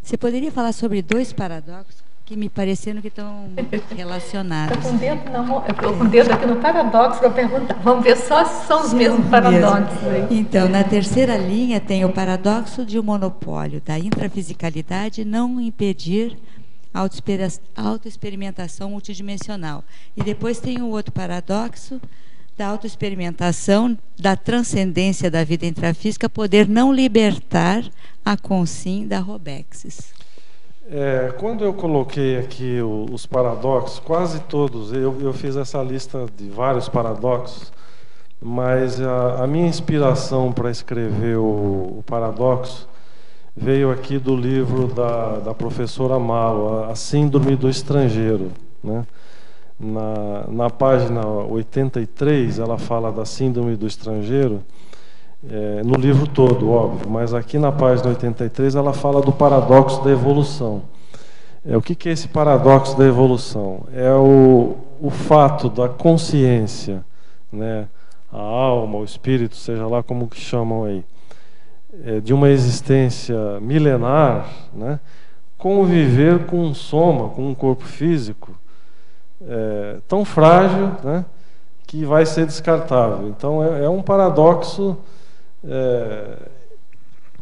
você poderia falar sobre 2 paradoxos que me pareceram que estão relacionados. Estou com o dedo aqui no paradoxo para perguntar. Vamos ver só se são os mesmos paradoxos. Então, na terceira linha tem o paradoxo de um monopólio da intrafisicalidade não impedir a autoexperimentação multidimensional. E depois tem o outro paradoxo da autoexperimentação da transcendência da vida intrafísica poder não libertar a consim da Robexis. Quando eu coloquei aqui os paradoxos, quase todos, eu fiz essa lista de vários paradoxos, mas a minha inspiração para escrever o paradoxo veio aqui do livro da professora Malo, A Síndrome do Estrangeiro, né? Na página 83, ela fala da síndrome do estrangeiro, no livro todo, óbvio, mas aqui na página 83 ela fala do paradoxo da evolução. O que é esse paradoxo da evolução? É o fato da consciência, né, a alma, o espírito, seja lá como que chamam aí, de uma existência milenar, né, conviver com um soma, com um corpo físico tão frágil, né, que vai ser descartável. Então é um paradoxo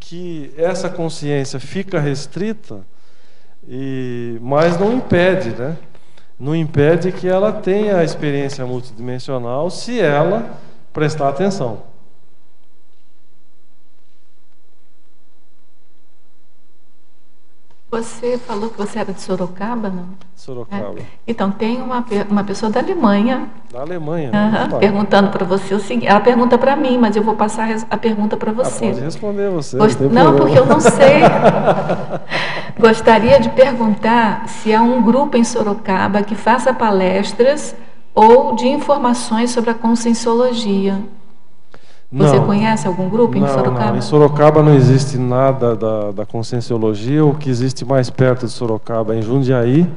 que essa consciência fica restrita, mas não impede, né? Não impede que ela tenha a experiência multidimensional se ela prestar atenção. Você falou que você era de Sorocaba, não? Sorocaba. Então, tem uma pessoa da Alemanha. Da Alemanha? Perguntando para você o seguinte. Ela pergunta para mim, mas eu vou passar a pergunta para você. Pode responder você. Não, porque eu não sei. Gostaria de perguntar se há um grupo em Sorocaba que faça palestras ou de informações sobre a conscienciologia. Você conhece algum grupo em Sorocaba? Não, em Sorocaba não existe nada da conscienciologia. O que existe mais perto de Sorocaba é em Jundiaí.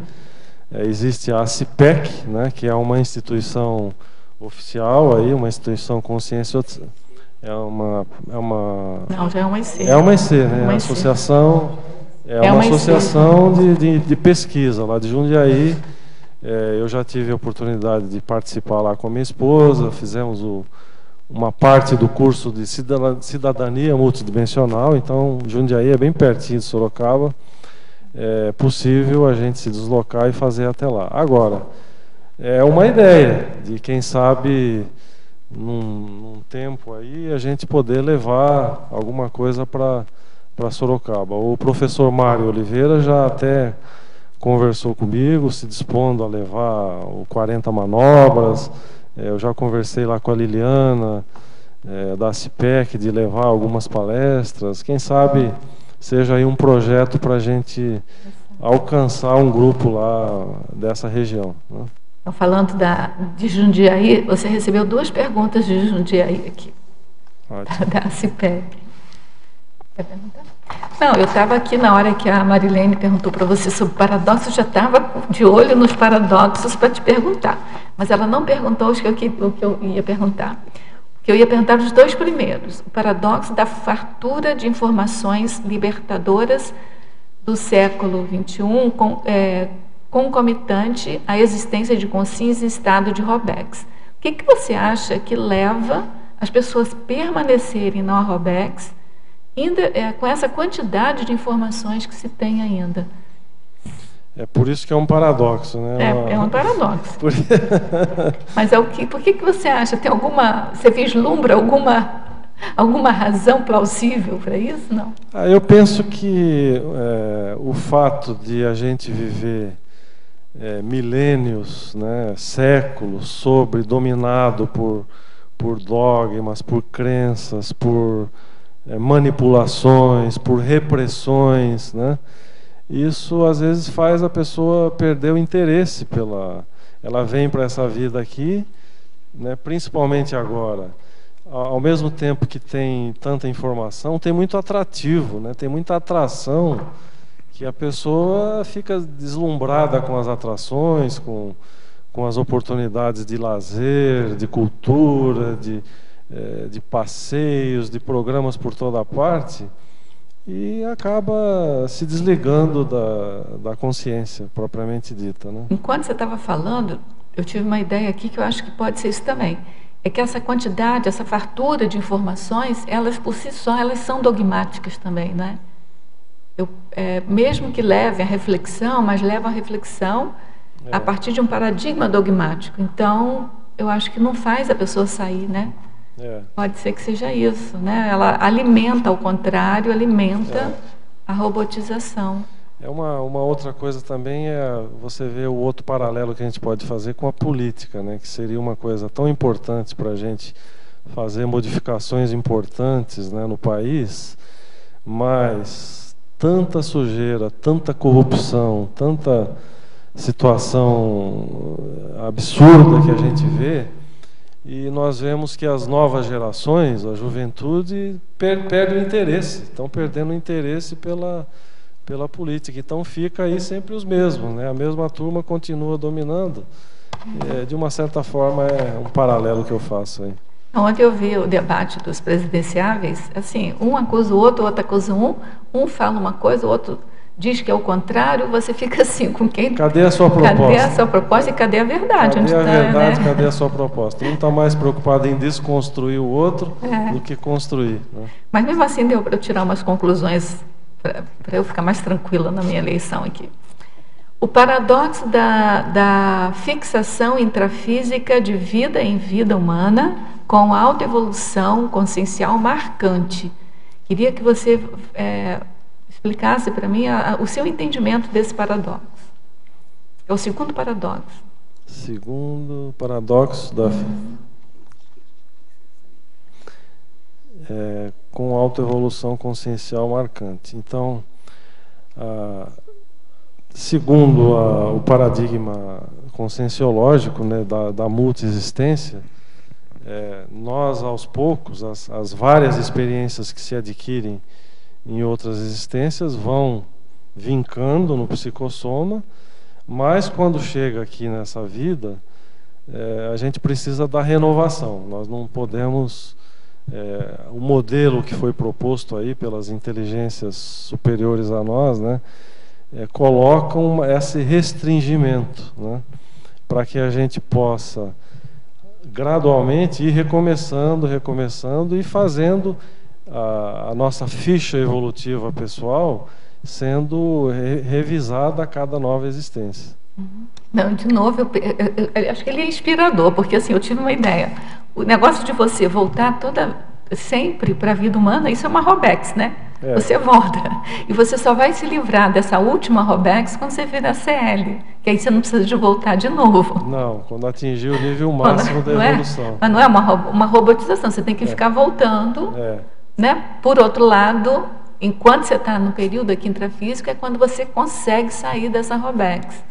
Existe a CIPEC, né, que é uma instituição oficial, aí, uma instituição consciência. Não, já é uma IC. É uma IC, né? Uma associação, uma associação de pesquisa lá de Jundiaí. Eu já tive a oportunidade de participar lá com a minha esposa, fizemos uma parte do curso de cidadania multidimensional. Então Jundiaí é bem pertinho de Sorocaba, é possível a gente se deslocar e fazer até lá. Agora, é uma ideia de, quem sabe, num tempo aí, a gente poder levar alguma coisa para Sorocaba. O professor Mário Oliveira já até conversou comigo, se dispondo a levar o 40 manobras. Eu já conversei lá com a Liliana, da CIPEC, de levar algumas palestras. Quem sabe seja aí um projeto para a gente alcançar um grupo lá dessa região, né? Então, falando de Jundiaí, você recebeu 2 perguntas de Jundiaí aqui. Da CIPEC. Quer perguntar? Não, eu estava aqui na hora que a Marilene perguntou para você sobre paradoxos, já estava de olho nos paradoxos para te perguntar. Mas ela não perguntou o que eu ia perguntar. O que eu ia perguntar os 2 primeiros. O paradoxo da fartura de informações libertadoras do século XXI, concomitante à existência de consciência em estado de Robex. O que você acha que leva as pessoas a permanecerem na Robex, ainda com essa quantidade de informações que se tem ainda? É por isso que é um paradoxo, né? É um paradoxo. Mas por que você acha? Você vislumbra alguma razão plausível para isso? Não? Eu penso que o fato de a gente viver milênios, né, séculos, dominado por dogmas, por crenças, por manipulações, por repressões, né? isso às vezes faz a pessoa perder o interesse ela vem para essa vida aqui, né, principalmente agora, ao mesmo tempo que tem tanta informação, tem muito atrativo, né, tem muita atração, que a pessoa fica deslumbrada com as atrações, com as oportunidades de lazer, de cultura, de passeios, de programas por toda parte, e acaba se desligando da consciência propriamente dita, né? Enquanto você estava falando, eu tive uma ideia aqui que eu acho que pode ser isso também. É que essa quantidade, essa fartura de informações, elas por si só, elas são dogmáticas também, né? Mesmo que leve à reflexão, mas leva à reflexão a partir de um paradigma dogmático. Então, eu acho que não faz a pessoa sair, né? Pode ser que seja isso, né? Ela alimenta, ao contrário, alimenta a robotização. Uma outra coisa também é você ver o outro paralelo que a gente pode fazer com a política, né? Que seria uma coisa tão importante para a gente fazer modificações importantes, né, no país, mas tanta sujeira, tanta corrupção, tanta situação absurda que a gente vê. E nós vemos que as novas gerações, a juventude, perde o interesse, estão perdendo o interesse pela política. Então fica aí sempre os mesmos, né? A mesma turma continua dominando. De uma certa forma é um paralelo que eu faço aí. Ontem eu vi o debate dos presidenciáveis, assim, um acusa o outro acusa um fala uma coisa, o outro diz que é o contrário, você fica assim, com quem... Cadê a sua proposta? Cadê a sua proposta e cadê a verdade? Cadê a verdade, né? Cadê a sua proposta? Um está mais preocupado em desconstruir o outro do que construir, né? Mas mesmo assim deu para eu tirar umas conclusões para eu ficar mais tranquila na minha eleição aqui. O paradoxo da fixação intrafísica de vida em vida humana com autoevolução consciencial marcante. Queria que você... explicasse para mim o seu entendimento desse paradoxo. É o segundo paradoxo. Segundo paradoxo da com autoevolução consciencial marcante. Então, segundo o paradigma conscienciológico, né, da multiexistência, nós aos poucos, as várias experiências que se adquirem em outras existências vão vincando no psicossoma, mas quando chega aqui nessa vida, a gente precisa da renovação. Nós não podemos... o modelo que foi proposto aí pelas inteligências superiores a nós, né, colocam esse restringimento, né, para que a gente possa gradualmente ir recomeçando e fazendo a nossa ficha evolutiva pessoal sendo revisada a cada nova existência. Não, de novo, eu acho que ele é inspirador, porque assim, eu tive uma ideia. O negócio de você voltar sempre para a vida humana, isso é uma Robex, né? Você volta. E você só vai se livrar dessa última Robex quando você virar CL, que aí você não precisa de voltar de novo. Não, quando atingir o nível máximo da evolução. Mas não é uma robotização, você tem que ficar voltando. Né? Por outro lado, enquanto você está no período aqui intrafísico, é quando você consegue sair dessa Robex.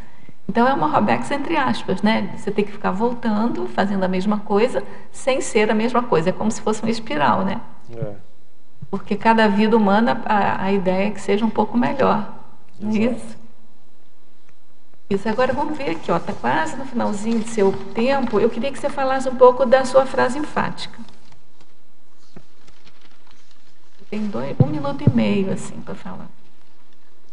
Então é uma Robex entre aspas, né? Você tem que ficar voltando, fazendo a mesma coisa, sem ser a mesma coisa. É como se fosse uma espiral, né? Porque cada vida humana, a ideia é que seja um pouco melhor. Não é isso? Isso. Agora vamos ver aqui, ó, está quase no finalzinho do seu tempo. Eu queria que você falasse um pouco da sua frase enfática. Tem 1 minuto e meio assim para falar.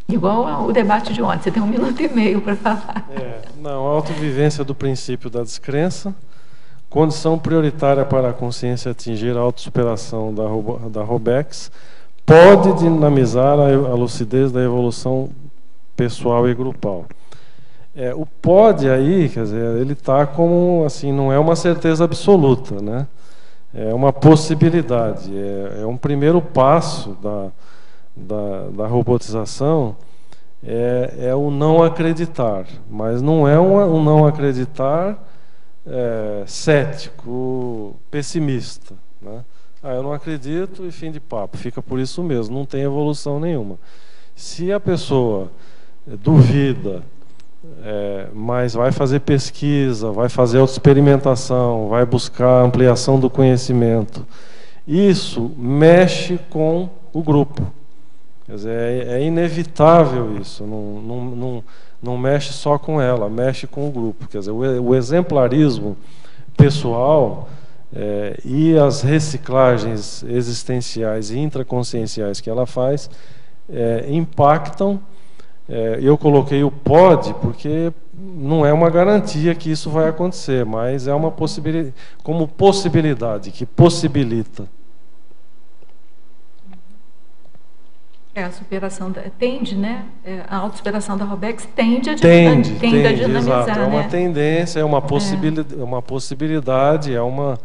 Igual o debate de ontem, você tem 1 minuto e meio para falar. Não, a autovivência do princípio da descrença, condição prioritária para a consciência atingir a autossuperação da Robex, pode dinamizar a lucidez da evolução pessoal e grupal. O pode aí, quer dizer, ele está como assim, não é uma certeza absoluta, né? É uma possibilidade, é um primeiro passo da robotização, é o não acreditar, mas não é um não acreditar cético, pessimista, né? Eu não acredito e fim de papo, fica por isso mesmo, não tem evolução nenhuma. Se a pessoa duvida, mas vai fazer pesquisa, vai fazer autoexperimentação, vai buscar ampliação do conhecimento, isso mexe com o grupo. Quer dizer, é inevitável isso, não mexe só com ela, mexe com o grupo. Quer dizer, o exemplarismo pessoal e as reciclagens existenciais e intraconscienciais que ela faz impactam. Eu coloquei o pode porque não é uma garantia que isso vai acontecer, mas é uma possibilidade, como possibilidade, que possibilita. A superação tende, né? A autossuperação da Robex tende a dinamizar. Exato. É uma tendência, é uma possibilidade, é uma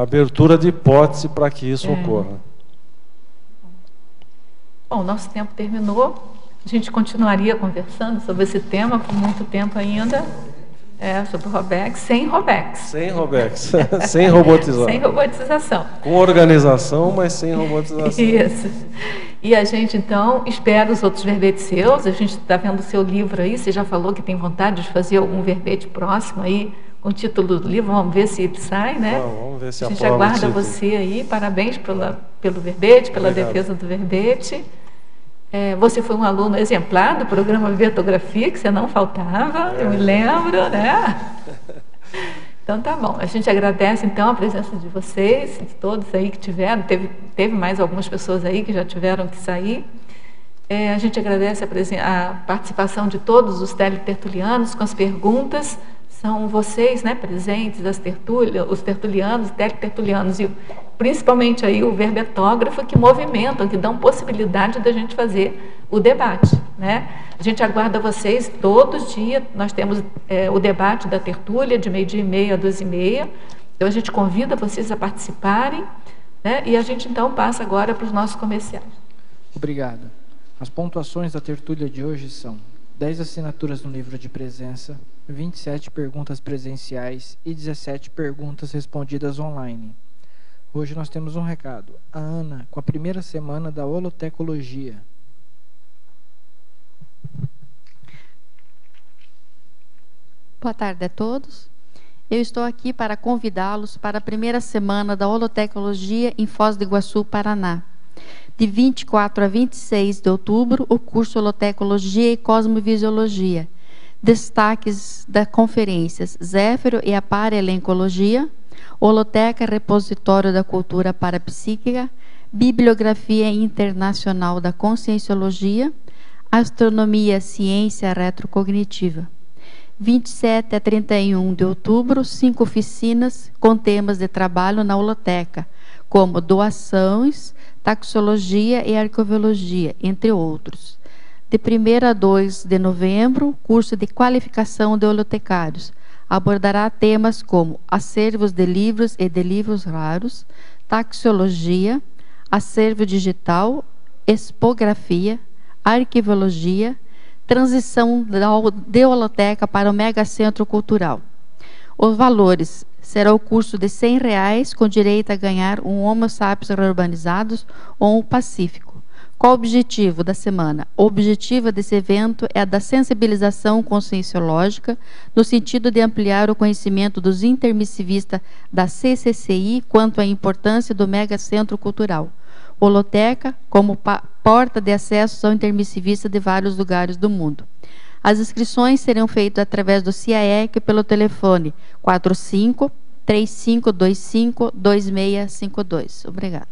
abertura de hipótese para que isso ocorra. Bom, nosso tempo terminou. A gente continuaria conversando sobre esse tema por muito tempo ainda. Sobre o Robex, sem Robex. Sem Robex, sem robotização. Sem robotização. Com organização, mas sem robotização. Isso. E a gente, então, espera os outros verbetes seus. A gente está vendo o seu livro aí, você já falou que tem vontade de fazer algum verbete próximo aí, com o título do livro, vamos ver se ele sai, né? Vamos ver se a gente aguarda você aí, parabéns pelo verbete, pela defesa do verbete. Você foi um aluno exemplar do programa Vertografia, que você não faltava, eu me lembro, né? Então tá bom, a gente agradece então a presença de vocês, de todos aí que tiveram, teve mais algumas pessoas aí que já tiveram que sair. A gente agradece a participação de todos os teletertulianos com as perguntas. São vocês, né, presentes, os tertulianos, teletertulianos e principalmente aí o verbetógrafo que movimentam, que dão possibilidade da gente fazer o debate, né? A gente aguarda vocês todos os dias. Nós temos o debate da tertúlia de 12h30 a 2h30. Então a gente convida vocês a participarem, né? E a gente então passa agora para os nossos comerciais. Obrigado. As pontuações da tertúlia de hoje são 10 assinaturas no livro de presença, 27 perguntas presenciais e 17 perguntas respondidas online. Hoje nós temos um recado. A Ana, com a primeira semana da holotecologia. Boa tarde a todos. Eu estou aqui para convidá-los para a primeira semana da holotecologia em Foz do Iguaçu, Paraná. De 24 a 26 de outubro, o curso Holotecologia e Cosmovisiologia. Destaques das conferências: Zéfiro e a Paraelencologia, Holoteca Repositório da Cultura Parapsíquica, Bibliografia Internacional da Conscienciologia, Astronomia, Ciência Retrocognitiva. 27 a 31 de outubro, 5 oficinas com temas de trabalho na holoteca, como doações, taxologia e arqueologia, entre outros. De 1º a 2 de novembro, curso de qualificação de holotecários. Abordará temas como acervos de livros e de livros raros, taxologia, acervo digital, expografia, arquivologia, transição de holoteca para o megacentro cultural. Os valores: será o curso de R$100 com direito a ganhar um Homo sapiens Reurbanizados ou um Pacífico. Qual o objetivo da semana? O objetivo desse evento é a da sensibilização conscienciológica, no sentido de ampliar o conhecimento dos intermissivistas da CCCI quanto à importância do megacentro cultural. Holoteca como porta de acesso ao intermissivista de vários lugares do mundo. As inscrições serão feitas através do CIAEC pelo telefone 45-3525-2652. Obrigada.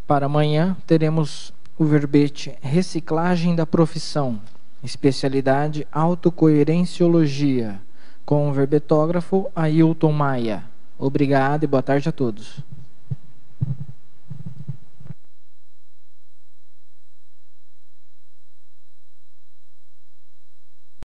Para amanhã, teremos o verbete Reciclagem da Profissão, especialidade Autocoerenciologia, com o verbetógrafo Ailton Maia. Obrigado e boa tarde a todos.